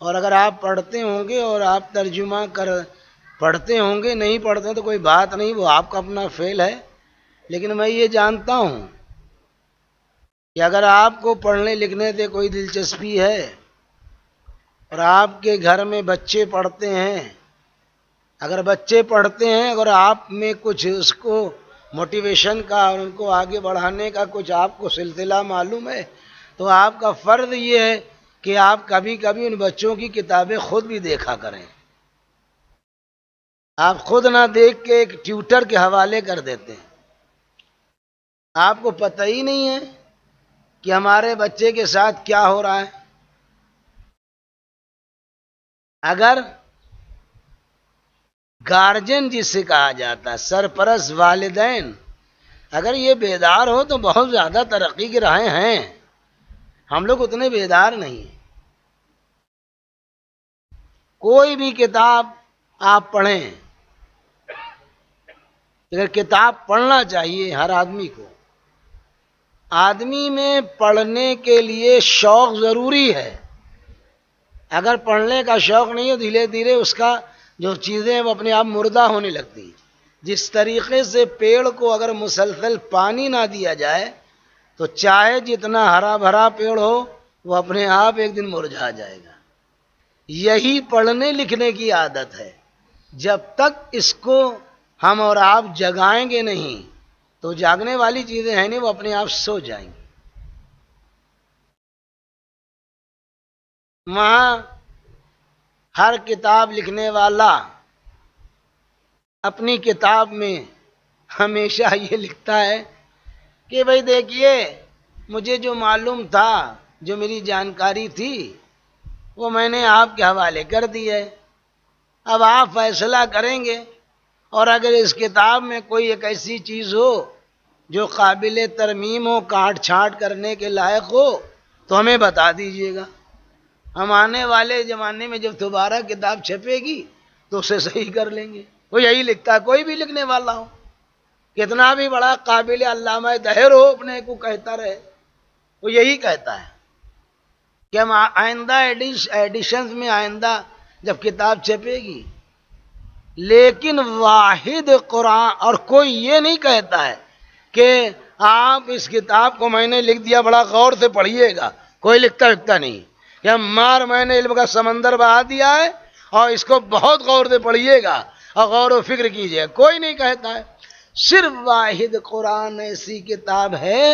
اور اگر آپ پڑھتے ہوں گے اور آپ ترجمہ پڑھتے ہوں گے، نہیں پڑھتے تو کوئی بات نہیں، وہ آپ کا اپنا فعل ہے. لیکن میں یہ جانتا ہوں کہ اگر آپ کو پڑھنے لکھنے سے کوئی دلچسپی ہے اور آپ کے گھر میں بچے پڑھتے ہیں، اگر بچے پڑھتے ہیں، اگر آپ میں کچھ اس کو موٹیویشن کا اور ان کو آگے بڑھانے کا کچھ آپ کو سلسلہ معلوم ہے، تو آپ کا فرض یہ ہے کہ آپ کبھی کبھی ان بچوں کی کتابیں خود بھی دیکھا کریں. آپ خود نہ دیکھ کے ایک ٹیوٹر کے حوالے کر دیتے ہیں. آپ کو پتہ ہی نہیں ہے کہ ہمارے بچے کے ساتھ کیا ہو رہا ہے. اگر گارجن جس سے کہا جاتا ہے، سرپرست والدین، اگر یہ بیدار ہو تو بہت زیادہ ترقی کی راہیں ہیں. ہم لوگ اتنے بیدار نہیں ہیں. کوئی بھی کتاب آپ پڑھیں، اگر کتاب پڑھنا چاہیے ہر آدمی کو، آدمی میں پڑھنے کے لیے شوق ضروری ہے. اگر پڑھنے کا شوق نہیں ہے، دھیرے دھیرے اس کا جو چیزیں وہ اپنے آپ مردہ ہونے لگتی ہیں. جس طریقے سے پیڑ کو اگر مسلسل پانی نہ دیا جائے تو چاہے جتنا ہرا بھرا پیڑ ہو وہ اپنے آپ ایک دن مرجھا جائے گا. یہی پڑھنے لکھنے کی عادت ہے. جب تک اس کو ہم اور آپ جگائیں گے نہیں تو جاگنے والی چیزیں ہیں نہیں، وہ اپنے آپ سو جائیں گی. وہاں ہر کتاب لکھنے والا اپنی کتاب میں ہمیشہ یہ لکھتا ہے کہ بھئی دیکھیے، مجھے جو معلوم تھا، جو میری جانکاری تھی، وہ میں نے آپ کے حوالے کر دی ہے. اب آپ فیصلہ کریں گے، اور اگر اس کتاب میں کوئی ایک ایسی چیز ہو جو قابل ترمیم ہو، کاٹ چھانٹ کرنے کے لائق ہو، تو ہمیں بتا دیجئے گا. ہم آنے والے زمانے میں جب دوبارہ کتاب چھپے گی تو اسے صحیح کر لیں گے. وہ یہی لکھتا ہے، کوئی بھی لکھنے والا ہو، کتنا بھی بڑا قابل علامہ دہر ہو، اپنے کو کہتا رہے، وہ یہی کہتا ہے کہ ہم آئندہ ایڈیشنز میں آئندہ جب کتاب چھپے گی، لیکن واحد قرآن، اور کوئی یہ نہیں کہتا ہے کہ آپ اس کتاب کو میں نے لکھ دیا بڑا غور سے پڑھیے گا. کوئی لکھتا نہیں کہ میں نے علم کا سمندر بہا دیا ہے اور اس کو بہت غور سے پڑھیے گا اور غور و فکر کیجیے. کوئی نہیں کہتا ہے. صرف واحد قرآن ایسی کتاب ہے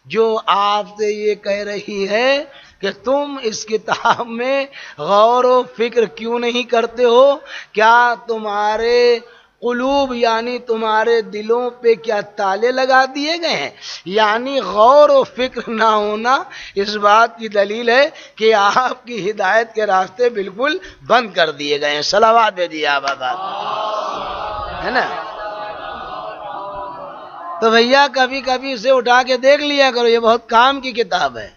جو آپ سے یہ کہہ رہی ہے کہ تم اس کتاب میں غور و فکر کیوں نہیں کرتے ہو؟ کیا تمہارے قلوب یعنی تمہارے دلوں پہ کیا تالے لگا دیے گئے ہیں؟ یعنی غور و فکر نہ ہونا اس بات کی دلیل ہے کہ آپ کی ہدایت کے راستے بالکل بند کر دیے گئے ہیں. صلوات بھیجیے آپ ہے نا. تو بھیا کبھی کبھی اسے اٹھا کے دیکھ لیا کرو، یہ بہت کام کی کتاب ہے.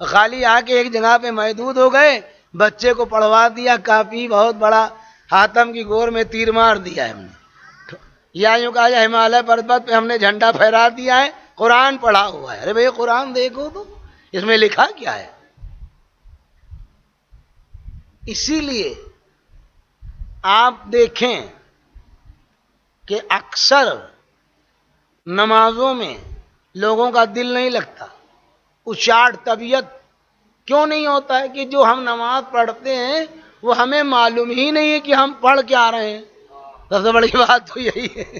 خالی آ کے ایک جگہ پہ محدود ہو گئے، بچے کو پڑھوا دیا، کافی بہت بڑا حاتم کی گور میں تیر مار دیا ہم نے، یا یوں کہا جائے ہمالیہ پربت پہ ہم نے جھنڈا پھہرا دیا ہے، قرآن پڑھا ہوا ہے. ارے بھئی قرآن دیکھو تو اس میں لکھا کیا ہے. اسی لیے آپ دیکھیں کہ اکثر نمازوں میں لوگوں کا دل نہیں لگتا، اچاٹ طبیعت کیوں نہیں ہوتا ہے کہ جو ہم نماز پڑھتے ہیں وہ ہمیں معلوم ہی نہیں ہے کہ ہم پڑھ کے آ رہے ہیں. سب سے بڑی بات تو یہی ہے،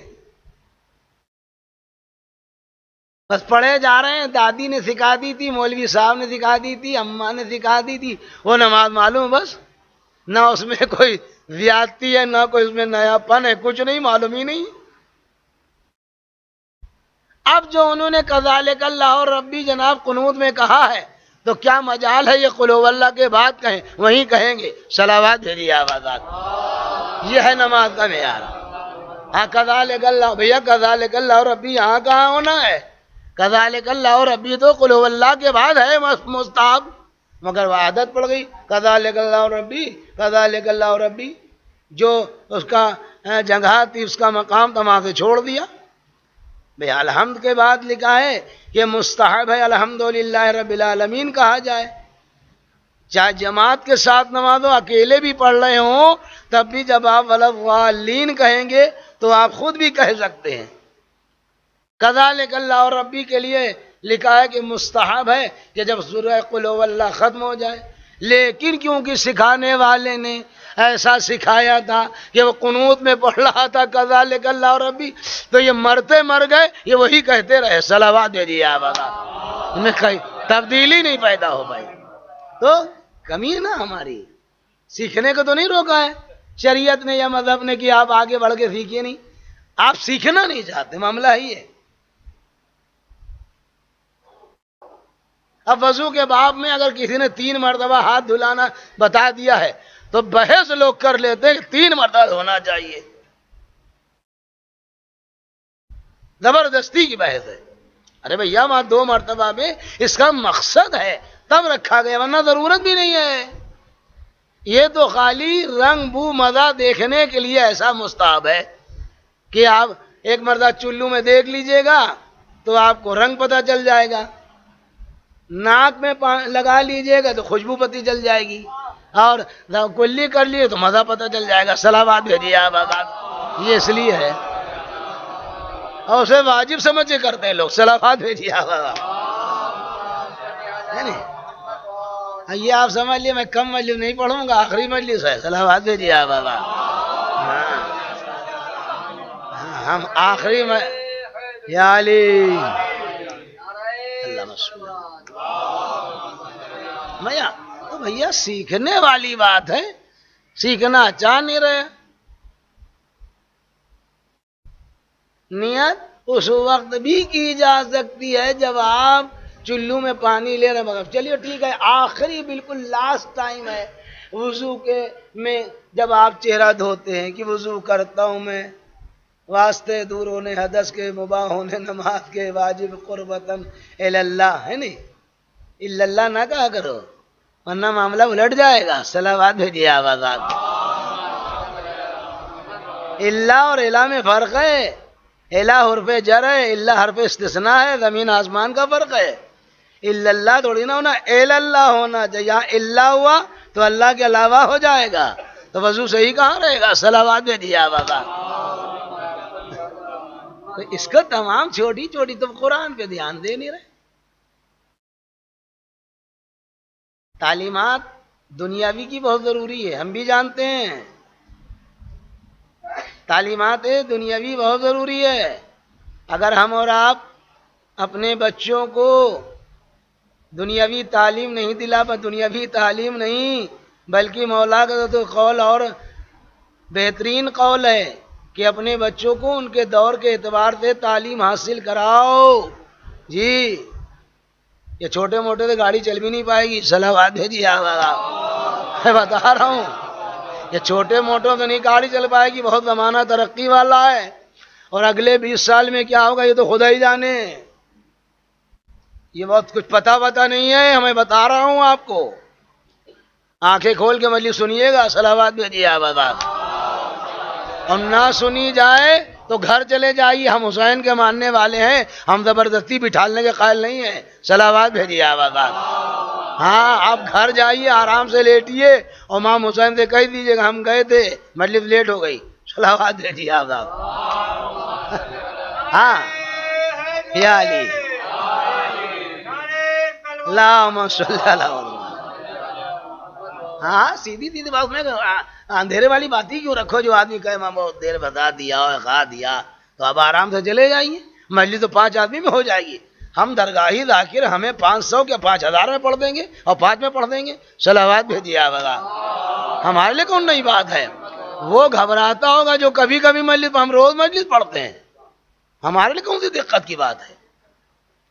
بس پڑھے جا رہے ہیں. دادی نے سکھا دی تھی، مولوی صاحب نے سکھا دی تھی، اماں نے سکھا دی تھی، وہ نماز معلوم، بس نہ اس میں کوئی زیادتی ہے، نہ کوئی اس میں نیا پن ہے، کچھ نہیں، معلوم ہی نہیں. اب جو انہوں نے کذالک اللہ ربی جناب قنوت میں کہا ہے تو کیا مجال ہے یہ قل هو اللہ کے بعد کہیں وہیں کہیں گے صلوات بھیجیے آوازات. یہ ہے نماز کا معیار. ہاں کذالک اللہ بھیا کذالک اللہ ربی یہاں کہاں ہونا ہے؟ کذالک اللہ ربی تو قل هو اللہ کے بعد ہے مستحب، مگر وہ عادت پڑ گئی کذالک اللہ ربی کذالک اللہ ربی، جو اس کا جگہ تھی اس کا مقام تمام سے چھوڑ دیا. بھئی الحمد کے بعد لکھا ہے کہ مستحب ہے الحمدللہ رب العالمین کہا جائے، چاہے جماعت کے ساتھ نماز ہو، اکیلے بھی پڑھ رہے ہوں تب بھی جب آپ وَلَضَّالِّينَ کہیں گے تو آپ خود بھی کہہ سکتے ہیں. کذالک اللہ اور ربی کے لیے لکھا ہے کہ مستحب ہے کہ جب سورہ قل هو اللہ ختم ہو جائے، لیکن کیونکہ سکھانے والے نے ایسا سکھایا تھا کہ وہ قنوت میں پڑھ رہا تھا کذالک اللہ اور ربی، تو یہ مرتے مر گئے یہ وہی کہتے رہے صلوات بھیجیے آباد میں، کوئی تبدیلی نہیں پیدا ہو پائی. تو کمی ہے نا ہماری، سیکھنے کو تو نہیں روکا ہے شریعت نے یا مذہب نے کہ آپ آگے بڑھ کے سیکھیے نہیں، آپ سیکھنا نہیں چاہتے، معاملہ ہی ہے. اب وضو کے باب میں اگر کسی نے 3 مرتبہ ہاتھ دھلانا بتا دیا ہے تو بحث لوگ کر لیتے ہیں کہ 3 مرتبہ ہونا چاہیے، زبردستی کی بحث ہے. ارے بھیا وہاں 2 مرتبہ میں اس کا مقصد ہے تب رکھا گیا، ورنہ ضرورت بھی نہیں ہے. یہ تو خالی رنگ بو مزہ دیکھنے کے لیے ایسا مستحب ہے کہ آپ ایک مرتبہ چلو میں دیکھ لیجئے گا تو آپ کو رنگ پتہ چل جائے گا، ناک میں لگا لیجئے گا تو خوشبو پتی چل جائے گی، اور کلی کر لیے تو مزہ پتہ چل جائے گا. صلوات بھیجیے آپ آباد، یہ اس لیے ہے اور اسے واجب سمجھ کے کرتے ہیں لوگ. صلوات بھیجیے آپ آباد. یہ آپ سمجھ لیے میں کم مجلس نہیں پڑھوں گا، آخری مجلس ہے. صلوات بھیجیے آپ آباد. ہم آخری یا علی اللہ مسئول بھیا، تو بھیا سیکھنے والی بات ہے، سیکھنا چاہ نہیں رہے. نیت اس وقت بھی کی جا سکتی ہے جب آپ چلو میں پانی لے رہے مگر چلیے ٹھیک ہے، آخری بالکل لاسٹ ٹائم ہے وضو کے میں جب آپ چہرہ دھوتے ہیں کہ وضو کرتا ہوں میں واسطے دور ہونے حدث کے مباح ہونے نماز کے واجب قربتاً اللہ ہے نہیں، الا اللہ نہ کہا کرو ورنہ معاملہ الٹ جائے گا. صلوات بھیجیے آوازات. اللہ اور الہ میں فرق ہے، الہ حرف جر ہے، اللہ حرف استثناء ہے، زمین آسمان کا فرق ہے. الا اللہ تھوڑی نہ ہونا، الا اللہ ہونا چاہیے. یہاں اللہ ہوا تو اللہ کے علاوہ ہو جائے گا تو وضو صحیح کہاں رہے گا. صلوات بھیجیے آوازات. تو اس کا تمام چھوٹی چھوٹی تو قرآن پہ دھیان دے نہیں رہے. تعلیمات دنیاوی کی بہت ضروری ہے، ہم بھی جانتے ہیں تعلیمات دنیاوی بہت ضروری ہے. اگر ہم اور آپ اپنے بچوں کو دنیاوی تعلیم نہیں دنیاوی تعلیم نہیں بلکہ مولا کا تو قول اور بہترین قول ہے کہ اپنے بچوں کو ان کے دور کے اعتبار سے تعلیم حاصل کراؤ. جی یہ چھوٹے موٹے سے گاڑی چل بھی نہیں پائے گی. صلوات بھیجیے میں بتا رہا ہوں یہ چھوٹے موٹوں سے نہیں گاڑی چل پائے گی، بہت زمانہ ترقی والا ہے اور اگلے 20 سال میں کیا ہوگا یہ تو خدا ہی جانے. یہ بہت کچھ پتہ نہیں ہے، ہمیں بتا رہا ہوں آپ کو. آنکھیں کھول کے مجلس سنیے گا. صلوات بھیجیے آباد. اور نہ سنی جائے تو گھر چلے جائیے، ہم حسین کے ماننے والے ہیں، ہم زبردستی بٹھالنے کے قائل نہیں ہیں. صلوات بھیجیے آباد. ہاں آپ گھر جائیے آرام سے لیٹیے اور امام حسین سے کہہ دیجیے کہ ہم گئے تھے مجلس لیٹ ہو گئی. صلوات بھیجیے آباد. ہاں یا علی اللہم صلی اللہ علیہ. ہاں سیدھی سیدھی بات میں اندھیرے والی بات ہی کیوں رکھو. جو آدمی کہے ماں بہت دیر بتا دیا اور کھا دیا تو اب آرام سے چلے جائیے. مجلس تو 5 آدمی میں ہو جائے گی. ہم درگاہی ذاکر ہمیں 500 کے 5000 میں پڑھ دیں گے اور 5 میں پڑھ دیں گے. صلوات بھیجیے آپ. ہمارے لیے کون نئی بات ہے. وہ گھبراتا ہوگا جو کبھی کبھی مجلس، ہم روز مجلس پڑھتے ہیں، ہمارے لیے کون سی دقت کی بات ہے.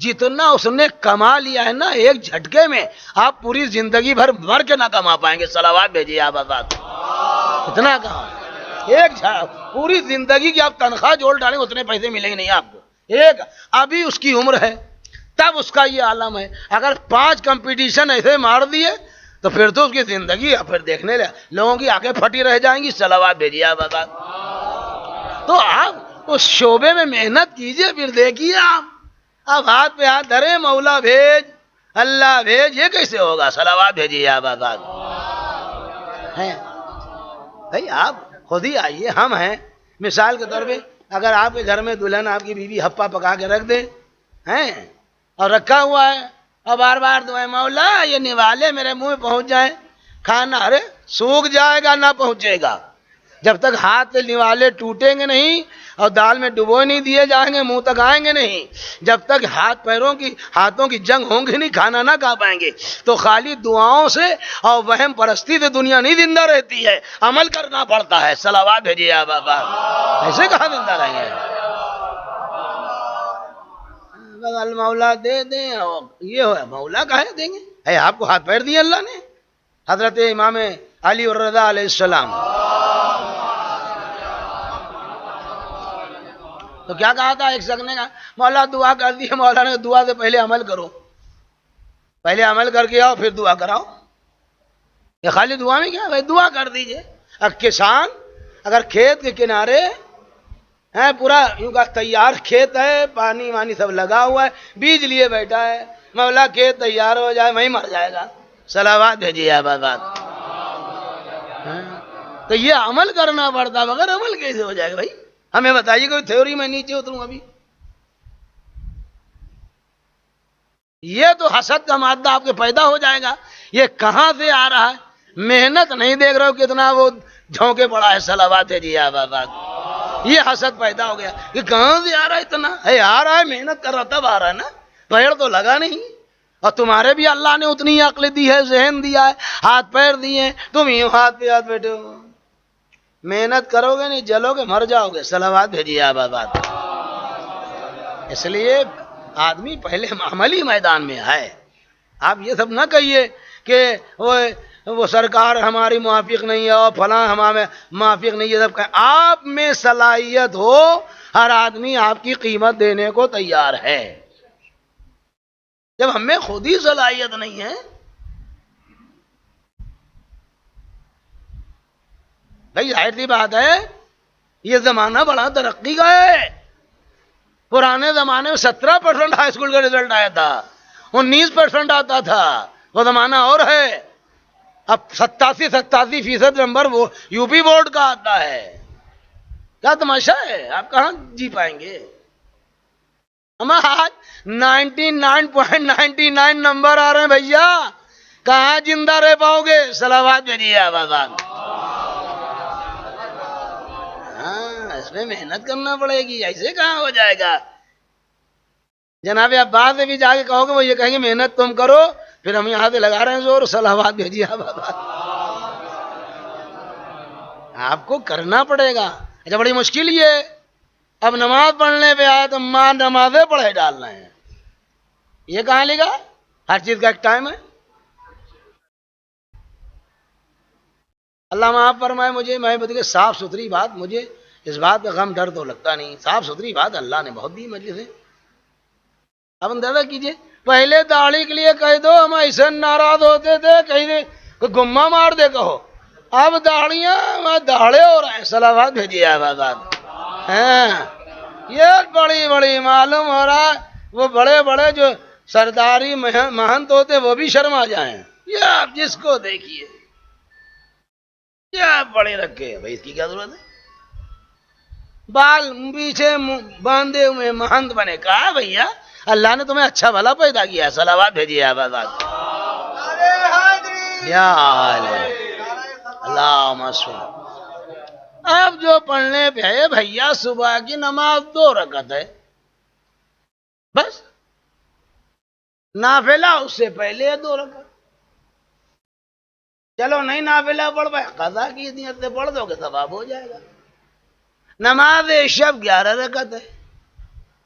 جتنا اس نے کما لیا ہے نا ایک جھٹکے میں آپ پوری زندگی بھر مر کے نہ کما پائیں گے. صلوات بھیجیے آپ آزاد. اتنا کہا پوری زندگی کی آپ تنخواہ جوڑ ڈالیں اتنے پیسے ملیں گے نہیں آپ کو. ایک ابھی اس کی عمر ہے تب اس کا یہ عالم ہے. اگر 5 کمپٹیشن ایسے مار دیے تو پھر تو اس کی زندگی پھر دیکھنے لوگوں کی آنکھیں پھٹی رہ جائیں گی. صلوات بھیجیے آپ آزاد. تو آپ اس شعبے میں محنت کیجئے پھر دیکھیے آپ. اب ہاتھ پہ ہاتھ دھرے مولا بھیج اللہ بھیج یہ کیسے ہوگا. صلوات بھیجیے آپ آزاد. بھائی آپ خود ہی آئیے. ہم ہیں مثال کے طور پہ اگر آپ کے گھر میں دلہن آپ کی بیوی ہپا پکا کے رکھ دے ہیں اور رکھا ہوا ہے اور بار بار دعائیں مولا یہ نوالے میرے منہ میں پہنچ جائیں کھانا ارے سوکھ جائے گا نہ پہنچے گا. جب تک ہاتھ سے نوالے ٹوٹیں گے نہیں اور دال میں ڈبو نہیں دیے جائیں گے منہ تک آئیں گے نہیں جب تک ہاتھوں کی جنگ ہوں گے نہیں کھانا نہ کھا پائیں گے. تو خالی دعاؤں سے اور وہم پرستی سے دنیا نہیں زندہ رہتی ہے عمل کرنا پڑتا ہے. صلوات بھیجیے آپ ایسے کہاں زندہ رہیں گے. بغل مولا دے دیں یہ ہو مولا کہے دیں گے. آپ کو ہاتھ پیر دیے اللہ نے. حضرت امام علی الرضا علیہ السلام تو کیا کہا تھا ایک شخص نے کہا مولا دعا کر دی. مولا نے دعا سے پہلے عمل کرو. پہلے عمل کر کے آؤ پھر دعا کراؤ. یہ خالی دعا میں کیا بھائی دعا کر دیجئے. اب کسان اگر کھیت کے کنارے ہے پورا یوں کا تیار کھیت ہے پانی وانی سب لگا ہوا ہے بیج لیے بیٹھا ہے مولا کھیت تیار ہو جائے وہیں مر جائے گا. صلوات بھیجیے آپ آزاد. تو یہ عمل کرنا پڑتا مگر عمل کیسے ہو جائے گا بھائی. ہمیں بتائیے کوئی تھیوری میں نیچے اتروں ابھی. یہ تو حسد کا مادہ آپ کے پیدا ہو جائے گا. یہ کہاں سے آ رہا ہے محنت نہیں دیکھ رہے ہو کتنا وہ جھونکے پڑا ہے. صلوات ہے جی آپ آباد. یہ حسد پیدا ہو گیا کہ کہاں سے آ رہا ہے اتنا ہے. آ رہا ہے محنت کر رہا تب آ رہا ہے نا. پیڑ تو لگا نہیں اور تمہارے بھی اللہ نے اتنی عقل دی ہے ذہن دیا ہے ہاتھ پیر دیے تم ہی ہاتھ پہ ہاتھ بیٹھے ہو. محنت کرو گے نہیں جلو گے مر جاؤ گے. صلوات بھیجیے آپ آباد. اس لیے آدمی پہلے عملی میدان میں ہے. آپ یہ سب نہ کہیے کہ وہ سرکار ہماری موافق نہیں ہے اور فلاں ہمارے موافق نہیں ہے. سب کہ آپ میں صلاحیت ہو ہر آدمی آپ کی قیمت دینے کو تیار ہے. جب ہمیں خود ہی صلاحیت نہیں ہے بھائی ظاہر سی بات ہے یہ زمانہ بڑا ترقی کا ہے. پرانے زمانے میں 17% ہائی اسکول کا رزلٹ آیا تھا 19% آتا تھا. وہ زمانہ اور ہے. اب 87% نمبر وہ یو پی بورڈ کا آتا ہے. کیا تماشا ہے. آپ کہاں جی پائیں گے. ہمارا آج 99.99 نمبر آ رہے ہیں بھیا کہاں زندہ رہ پاؤ گے. صلوات بھیجیے آپ آزاد. اس میں محنت کرنا پڑے گی. ایسے کہاں ہو جائے گا. جناب عباس سے بھی جا کے کہو گے وہ یہ کہیں گے محنت تم کرو پھر ہم یہاں سے لگا رہے ہیں زور. صلوات بھیجیے آپ کو کرنا پڑے گا. اچھا بڑی مشکل یہ اب نماز پڑھنے پہ آئے تو ماں نمازیں پڑھے ڈالنا ہے. یہ کہاں لکھا. ہر چیز کا ایک ٹائم ہے. اللہ معاف فرمائے مجھے میں بتا کہ صاف ستھری بات مجھے اس بات کا غم ڈر تو لگتا نہیں. صاف ستھری بات اللہ نے بہت دی مجلس سے. اب اندازہ کیجئے پہلے داڑھی کے لیے کہہ دو ہم ایسے ناراض ہوتے تھے کہیں گما مار دے کہو. اب داڑیاں داڑے ہو رہے ہیں. صلوات بھیجیے آپ آزاد. یہ بڑی بڑی معلوم ہو رہا ہے وہ بڑے بڑے جو سرداری مہنت ہوتے وہ بھی شرما جائیں. یہ آپ جس کو دیکھیے یہ آپ بڑے رکھے بھائی اس کی کیا ضرورت ہے. بال پیچھے باندھے ہوئے مہنت بنے. کہا بھیا اللہ نے تمہیں اچھا بھلا پیدا کیا. صلوات بھیجیے آپ آزاد. کیا حال ہے. اللہم صل. اب جو پڑھنے پہ ہے بھیا صبح کی نماز 2 رکعت ہے بس. نافلہ اس سے پہلے 2 رکعت. چلو نہیں نافلہ پڑھ پائے قضا کی نیت سے پڑھ دو گے ثواب ہو جائے گا. نماز شب 11 رکعت ہے.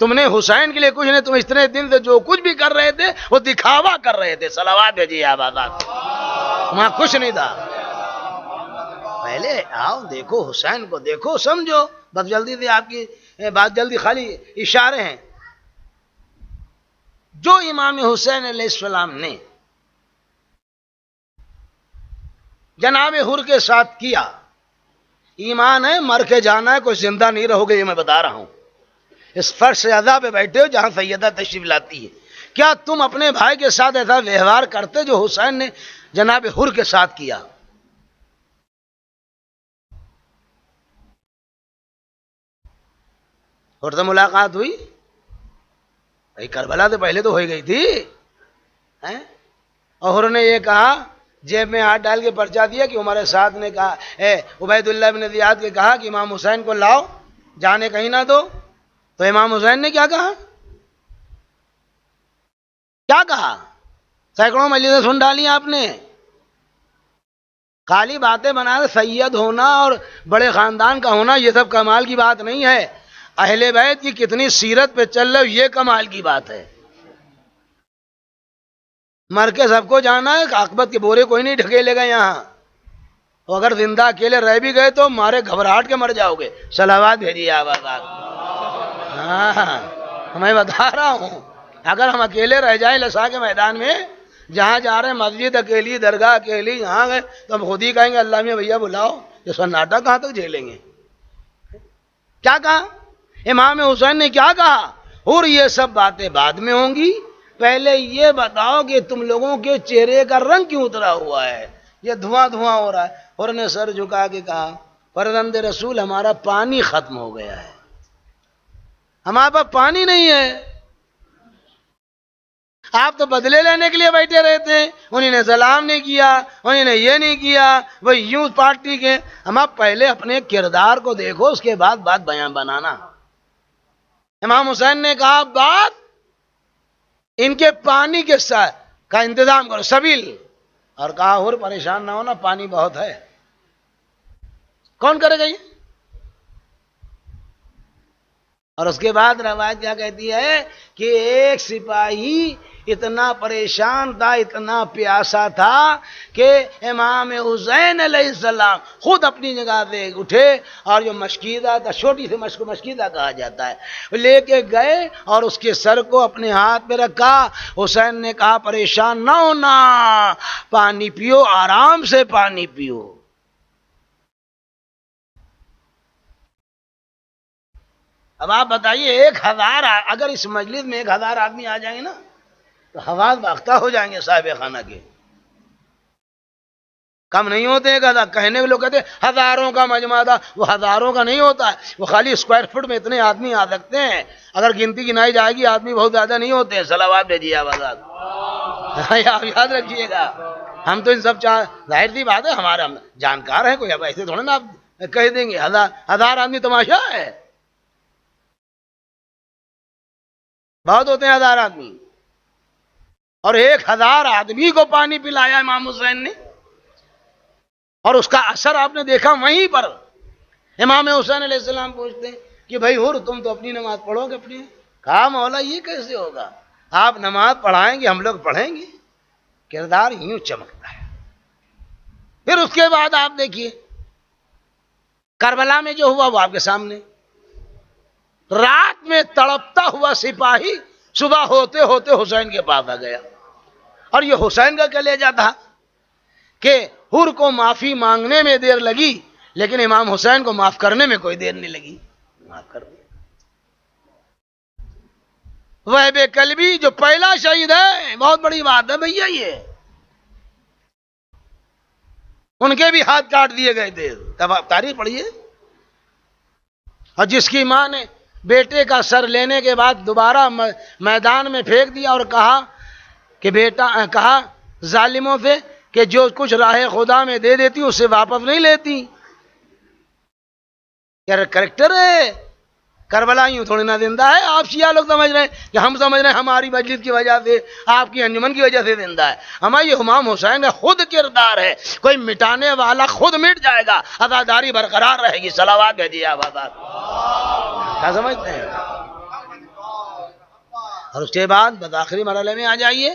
تم نے حسین کے لیے کچھ نہیں, تم اتنے دن سے جو کچھ بھی کر رہے تھے وہ دکھاوا کر رہے تھے. صلوات بھیجیے آپ آزاد, وہاں کچھ نہیں تھا. پہلے آؤ دیکھو حسین کو, دیکھو سمجھو. بس جلدی سے آپ کی بات جلدی خالی اشارے ہیں. جو امام حسین علیہ السلام نے جناب حر کے ساتھ کیا, ایمان ہے مر کے جانا ہے, کوئی زندہ نہیں رہو گے, یہ میں بتا رہا ہوں. اس فرش اعضا پہ بیٹھے ہو جہاں سیدہ تشریف لاتی ہے, کیا تم اپنے بھائی کے ساتھ ایسا ویوہار کرتے جو حسین نے جناب حر کے ساتھ کیا؟ حر سے ملاقات ہوئی بھائی, کربلا سے پہلے تو ہو گئی تھی. اور حر نے یہ کہا, جیب میں ہاتھ ڈال کے پرچہ دیا کہ عمر سعد نے کہا, عبید اللہ بن زیاد کے کہا کہ امام حسین کو لاؤ, جانے کہیں نہ دو. تو امام حسین نے کیا کہا, کیا کہا؟ سینکڑوں مجلسیں سن ڈالی آپ نے. خالی باتیں بنا رہے, سید ہونا اور بڑے خاندان کا ہونا یہ سب کمال کی بات نہیں ہے. اہل بیت کی کتنی سیرت پہ چل رہے یہ کمال کی بات ہے. مر کے سب کو جانا ہے, عاقبت کے بورے کوئی نہیں ڈھکیلے گا یہاں. اور اگر زندہ اکیلے رہ بھی گئے تو مارے گھبراہٹ کے مر جاؤ گے. صلوات بھیجیے آواز. ہاں میں بتا رہا ہوں, اگر ہم اکیلے رہ جائیں لسا کے میدان میں, جہاں جا رہے ہیں مسجد اکیلی, درگاہ اکیلی, یہاں گئے تو ہم خود ہی کہیں گے اللہ میں بھیا بلاؤ. یہ سناٹا کہاں تک جھیلیں گے؟ کیا کہا امام حسین نے, کیا کہا؟ اور یہ سب باتیں بعد میں ہوں گی, پہلے یہ بتاؤ کہ تم لوگوں کے چہرے کا رنگ کیوں اترا ہوا ہے, یہ دھواں دھواں ہو رہا ہے. اور نے سر جھکا کے کہا, فرزند رسول ہمارا پانی ختم ہو گیا ہے, ہمارے پاس پانی نہیں ہے. آپ تو بدلے لینے کے لیے بیٹھے رہتے ہیں, انہوں نے سلام نہیں کیا, انہوں نے یہ نہیں کیا, وہ یوں پارٹی کے. ہم آپ پہلے اپنے کردار کو دیکھو, اس کے بعد بات بیان بنانا. امام حسین نے کہا بات ان کے پانی کے ساتھ کا انتظام کرو, سبیل. اور کہا اور پریشان نہ ہونا, پانی بہت ہے. کون کرے گا یہ؟ اور اس کے بعد روایت کیا کہتی ہے کہ ایک سپاہی اتنا پریشان تھا, اتنا پیاسا تھا کہ امام حسین علیہ السلام خود اپنی جگہ سے اٹھے اور جو مشکیدہ تھا, چھوٹی سی مشک مشکیدہ کہا جاتا ہے, لے کے گئے اور اس کے سر کو اپنے ہاتھ پہ رکھا. حسین نے کہا پریشان نہ ہونا, پانی پیو, آرام سے پانی پیو. اب آپ بتائیے 1000 اگر اس مجلس میں 1000 آدمی آ جائیں گے نا تو حواس باختہ ہو جائیں گے صاحب خانہ کے. کم نہیں ہوتے ہیں کہتا, کہنے کے لوگ کہتے ہیں ہزاروں کا مجمع تھا, وہ ہزاروں کا نہیں ہوتا ہے, وہ خالی اسکوائر فٹ میں اتنے آدمی آ سکتے ہیں. اگر گنتی گنائی جائے گی آدمی بہت زیادہ نہیں ہوتے ہیں. صلوات بھیجیے آباد. آپ یاد رکھیے گا, ہم تو ان سب ظاہر سی بات ہے ہمارا جانکار ہے کوئی, اب ایسے تھوڑے نا آپ کہہ دیں گے 1000 آدمی تماشا ہے. بہت ہوتے ہیں 1000 آدمی. اور 1000 آدمی کو پانی پلایا امام حسین نے, اور اس کا اثر آپ نے دیکھا وہیں پر. امام حسین علیہ السلام پوچھتے ہیں کہ بھائی حر تم تو اپنی نماز پڑھو گے اپنی. کہا مولا یہ کیسے ہوگا, آپ نماز پڑھائیں گے ہم لوگ پڑھیں گے. کردار یوں چمکتا ہے. پھر اس کے بعد آپ دیکھیے کربلا میں جو ہوا وہ آپ کے سامنے. رات میں تڑپتا ہوا سپاہی صبح ہوتے ہوتے حسین کے پاس آ گیا. اور یہ حسین کا کلیجہ تھا کہ حر کو معافی مانگنے میں دیر لگی, لیکن امام حسین کو معاف کرنے میں کوئی دیر نہیں لگی. معاف کر دیا. وہب کلبی جو پہلا شہید ہے, بہت بڑی بات ہے بھیا یہ, ان کے بھی ہاتھ کاٹ دیے گئے تھے. تب آپ تاریخ پڑھیے. اور جس کی ماں نے بیٹے کا سر لینے کے بعد دوبارہ میدان میں پھینک دیا اور کہا کہ بیٹا, کہا ظالموں سے کہ جو کچھ راہ خدا میں دے دیتی اسے واپس نہیں لیتی. کیا کریکٹر ہے کربلا, یوں تھوڑی نہ زندہ ہے. آپ شیعہ لوگ سمجھ رہے ہیں کہ ہم سمجھ رہے ہیں ہماری مسجد کی وجہ سے, آپ کی انجمن کی وجہ سے زندہ ہے. ہمارے امام حسین کا خود کردار ہے, کوئی مٹانے والا خود مٹ جائے گا, عزاداری برقرار رہے گی. صلوات بھیجیے آباد. کیا سمجھتے ہیں؟ اور اس کے بعد بس آخری مرحلے میں آ جائیے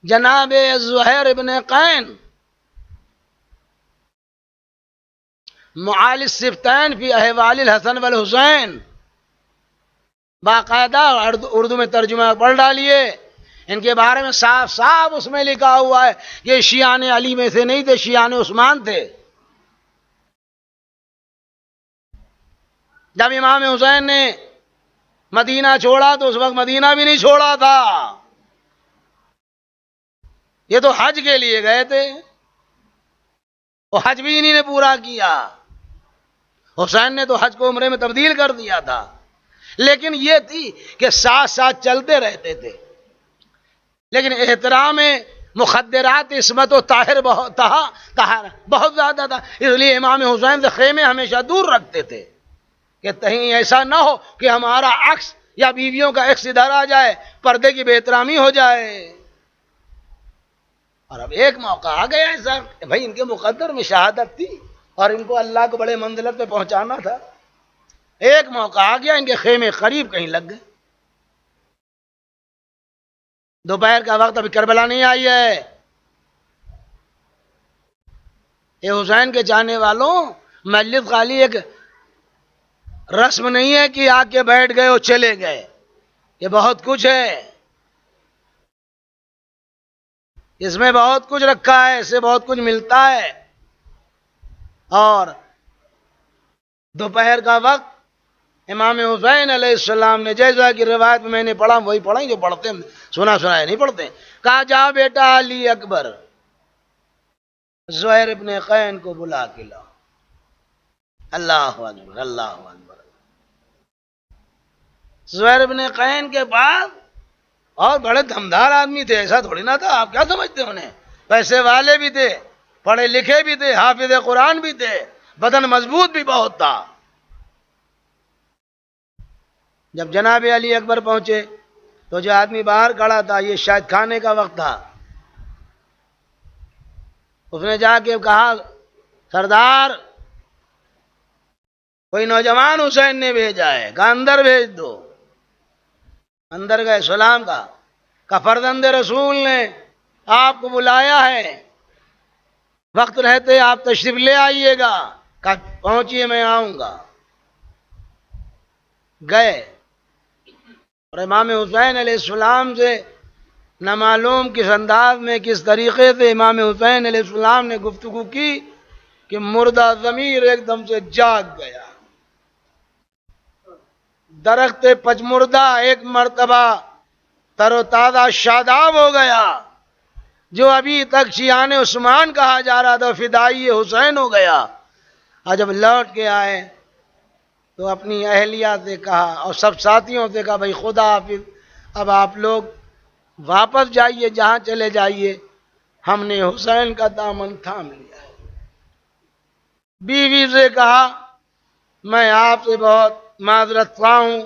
جناب زہیر ابن قین معالی الصفتین فی احوال الحسن والحسین، باقاعدہ اردو میں ترجمہ پڑھ ڈالیے، ان کے بارے میں صاف صاف اس میں لکھا ہوا ہے کہ شیعان علی میں سے نہیں تھے، شیعان عثمان تھے۔ جب امام حسین نے مدینہ چھوڑا تو اس وقت مدینہ بھی نہیں چھوڑا تھا، یہ تو حج کے لیے گئے تھے، وہ حج بھی انہی نے پورا کیا۔ حسین نے تو حج کو عمرے میں تبدیل کر دیا تھا، لیکن یہ تھی کہ ساتھ ساتھ چلتے رہتے تھے، لیکن احترام مخدرات عصمت و طاہر بہت زیادہ تھا، اس لیے امام حسین سے خیمے ہمیشہ دور رکھتے تھے کہ کہیں ایسا نہ ہو کہ ہمارا عکس یا بیویوں کا عکس ادھر آ جائے، پردے کی بے احترامی ہو جائے۔ اور اب ایک موقع آ گیا ایسا کہ بھائی ان کے مقدر میں شہادت تھی اور ان کو اللہ کو بڑے منزلت پہ پہنچانا تھا، ایک موقع آ گیا ان کے خیمے قریب کہیں لگ گئے۔ دوپہر کا وقت ابھی کربلا نہیں آئی ہے، یہ حسین کے چاہنے والوں مجلس خالی ایک رسم نہیں ہے کہ آ کے بیٹھ گئے اور چلے گئے، یہ بہت کچھ ہے، اس میں بہت کچھ رکھا ہے، اس سے بہت کچھ ملتا ہے۔ اور دوپہر کا وقت امام حسین علیہ السلام نے جیسا کہ روایت میں میں نے پڑھا وہی پڑھا، جو پڑھتے ہیں سنا ہے نہیں پڑھتے، کہا جا بیٹا علی اکبر زہیر ابن قین کو بلا کے لاؤ۔ اللہ اکبر اللہ اکبر۔ زہیر ابن قین کے بعد اور بڑے دمدار آدمی تھے، ایسا تھوڑی نہ تھا، آپ کیا سمجھتے انہیں؟ پیسے والے بھی تھے، پڑھے لکھے بھی تھے، حافظ قرآن بھی تھے، بدن مضبوط بھی بہت تھا۔ جب جناب علی اکبر پہنچے تو جو آدمی باہر کھڑا تھا، یہ شاید کھانے کا وقت تھا، اس نے جا کے کہا سردار کوئی نوجوان حسین نے بھیجا ہے، کہا اندر بھیج دو۔ اندر گئے، سلام کا فرزند رسول نے آپ کو بلایا ہے، وقت رہتے آپ تشریف لے آئیے گا، کہا پہنچیے میں آؤں گا۔ گئے اور امام حسین علیہ السلام سے نہ معلوم کس انداز میں کس طریقے سے امام حسین علیہ السلام نے گفتگو کی کہ مردہ ضمیر ایک دم سے جاگ گیا، درخت پچمردہ ایک مرتبہ تر و تازہ شاداب ہو گیا، جو ابھی تک شیعان عثمان کہا جا رہا تھا فدائی حسین ہو گیا۔ اور جب لوٹ کے آئے تو اپنی اہلیہ سے کہا اور سب ساتھیوں سے کہا بھائی خدا حافظ، اب آپ لوگ واپس جائیے جہاں چلے جائیے، ہم نے حسین کا دامن تھام لیا ہے۔ بیوی سے کہا میں آپ سے بہت معذرت خواہ ہوں،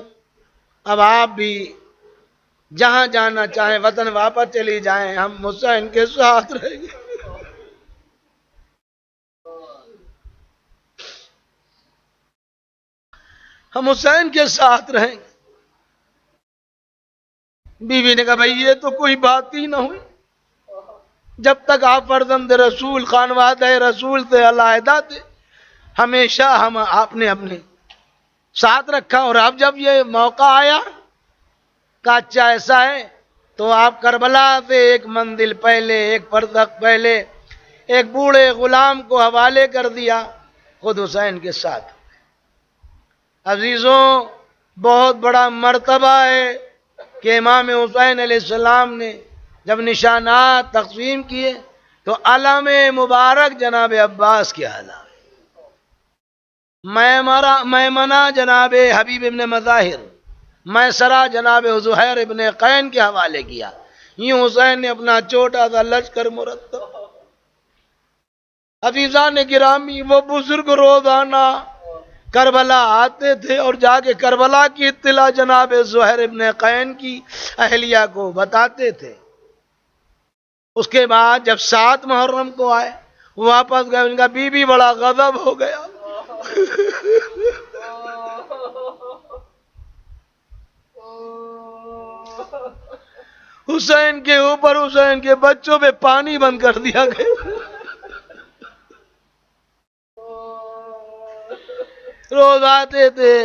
اب آپ بھی جہاں جانا چاہیں وطن واپس چلی جائیں، ہم حسین کے ساتھ رہیں گے۔ ہم حسین کے ساتھ رہیں گے۔ بیوی نے کہا بھائی یہ تو کوئی بات ہی نہ ہوئی، جب تک آپ فرزند رسول خانوادہ رسول سے علیحدہ تھے ہمیشہ ہم آپ نے اپنے ساتھ رکھا، اور اب جب یہ موقع آیا کہ اچھا ایسا ہے تو آپ کربلا سے ایک منزل پہلے، ایک پردخ پہلے ایک بوڑھے غلام کو حوالے کر دیا، خود حسین کے ساتھ۔ عزیزوں بہت بڑا مرتبہ ہے کہ امام حسین علیہ السلام نے جب نشانات تقسیم کیے تو علم مبارک جناب عباس کے حوالے، میمنہ جناب حبیب ابن مظاہر، میسرہ جناب زہیر ابن قین کے حوالے کیا۔ یوں حسین نے اپنا چھوٹا سا لشکر مرتب۔ عزیزان گرامی وہ بزرگ روزانہ کربلا آتے تھے اور جا کے کربلا کی اطلاع جناب زہیر ابن قین کی اہلیہ کو بتاتے تھے۔ اس کے بعد جب 7 محرم کو آئے واپس گئے، ان کا بی بی بڑا غضب ہو گیا۔ حسین کے اوپر حسین کے بچوں پہ پانی بند کر دیا گیا. روز آتے تھے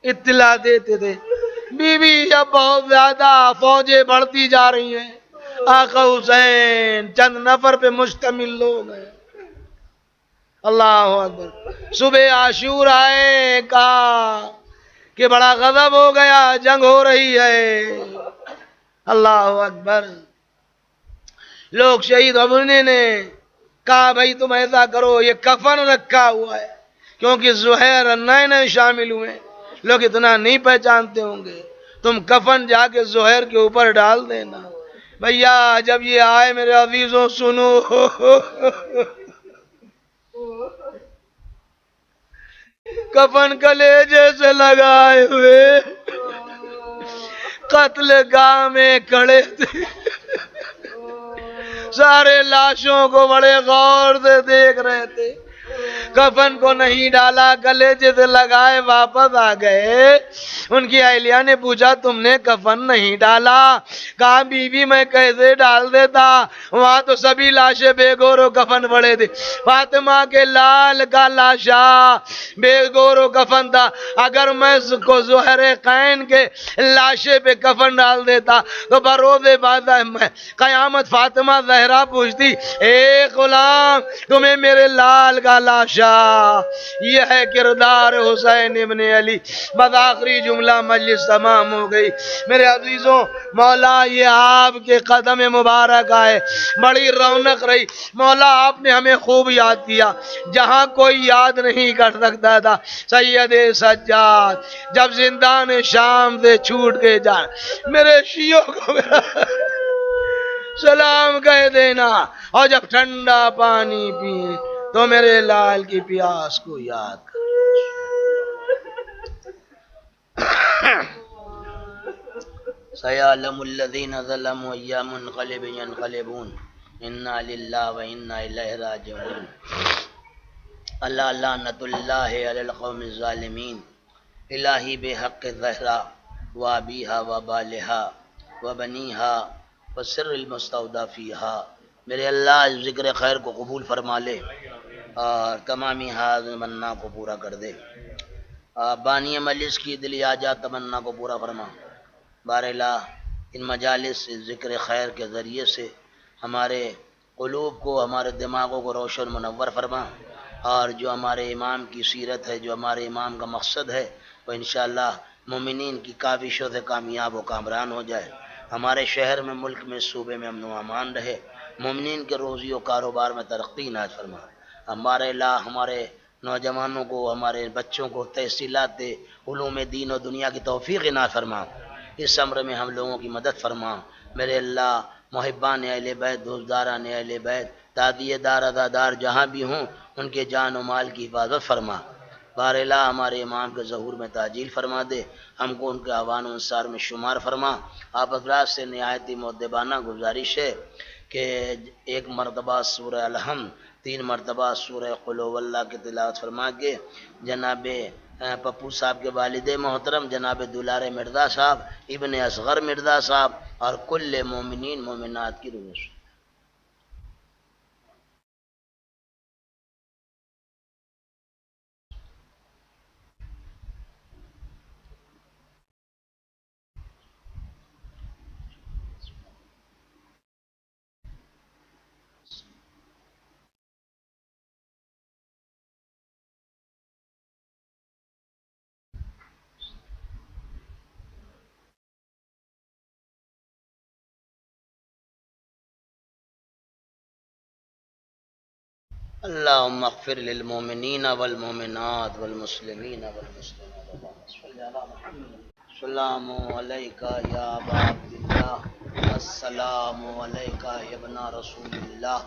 اطلاع دیتے تھے بی بی اب بہت زیادہ فوجیں بڑھتی جا رہی ہیں, آقا حسین چند نفر پہ مشتمل لوگ ہیں. اللہ اکبر. صبح عاشور آئے, کہا کہ بڑا غضب ہو گیا, جنگ ہو رہی ہے. اللہ اکبر. لوگ شہید ہونے نے کہا بھائی تم ایسا کرو, یہ کفن رکھا ہوا ہے, کیونکہ زہیر نئے نئے شامل ہوئے, لوگ اتنا نہیں پہچانتے ہوں گے, تم کفن جا کے زہیر کے اوپر ڈال دینا. بھیا جب یہ آئے میرے عزیزوں سنو, کفن کلیجے سے لگائے ہوئے قتل گاہ میں کھڑے تھے, سارے لاشوں کو بڑے غور سے دیکھ رہے تھے. کفن کو نہیں ڈالا, کلیجے سے لگائے واپس آ گئے. ان کی اہلیہ نے پوچھا تم نے کفن نہیں ڈالا؟ کہا بی بی میں کیسے ڈال دیتا, وہاں تو سبھی لاشیں بے گور و کفن پڑے تھے. فاطمہ کے لال کا لاشا بے گور و کفن تھا. اگر میں اس کو زہر قین کے لاشے پہ کفن ڈال دیتا تو بروز بعد قیامت فاطمہ زہرا پوچھتی اے غلام تمہیں میرے لال کا لاشا. یہ ہے کردار حسین ابن علی. بس آخری جملہ, مجلس تمام ہو گئی. میرے عزیزوں, مولا یہ آپ کے قدم مبارک آئے, بڑی رونق رہی. مولا آپ نے ہمیں خوب یاد کیا, جہاں کوئی یاد نہیں کر سکتا تھا. سید سجاد جب زندان شام سے چھوٹ کے جا, میرے شیعوں کو میرا سلام کہہ دینا, اور جب ٹھنڈا پانی پیئے تو میرے لال کی پیاس کو یاد کر. سَيَعْلَمُ الَّذِينَ ظَلَمُوا أَيَّ مُنْقَلِبٍ يَنْقَلِبُونَ إِنَّا لِلَّهِ وَإِنَّا إِلَيْهِ رَاجِعُونَ. اللہ لعنت اللہ علی القوم الظالمین. الہی بحق الزہرا وابیہا وبالہا وبنیہا وسر المستودع فیہا. میرے اللہ ذکر خیر کو قبول فرما لے اور تمامی تمنا کو پورا کر دے. بانی مجلس کی دلی حاجات تمنا کو پورا فرما. بار الہ ان مجالس ذکر خیر کے ذریعے سے ہمارے قلوب کو, ہمارے دماغوں کو روشن منور فرما, اور جو ہمارے امام کی سیرت ہے, جو ہمارے امام کا مقصد ہے, وہ انشاءاللہ مومنین کی کاوشوں سے کامیاب و کامران ہو جائے. ہمارے شہر میں, ملک میں, صوبے میں امن و امان رہے. مومنین کے روزی و کاروبار میں ترقی عنایت فرما. ہمارے الہ ہمارے نوجوانوں کو, ہمارے بچوں کو تحصیلات علوم دین و دنیا کی توفیق عنایت فرما. اس امر میں ہم لوگوں کی مدد فرما. میرے اللہ محبان اہل بیت, دوستداران اہل بیت, دادی دار ازادار جہاں بھی ہوں ان کے جان و مال کی حفاظت فرما. بار الہ ہمارے امام کے ظہور میں تعجیل فرما دے, ہم کو ان کے اعوان و انصار میں شمار فرما. آپ حضرات سے نہایت مؤدبانہ گزارش ہے کہ ایک مرتبہ سورہ الحمد, 3 مرتبہ سورہ قل هو اللہ کی تلاوت فرما کے جناب پپو صاحب کے والد محترم جناب دولار مرزا صاحب, ابن اصغر مرزا صاحب اور کل مومنین مومنات کی روح سے. اللہم اغفر للمؤمنین والمؤمنات والمسلمین والمسلمات. السلام علیکہ یا ابا عبداللہ, السلام علیکہ یا ابن رسول اللہ.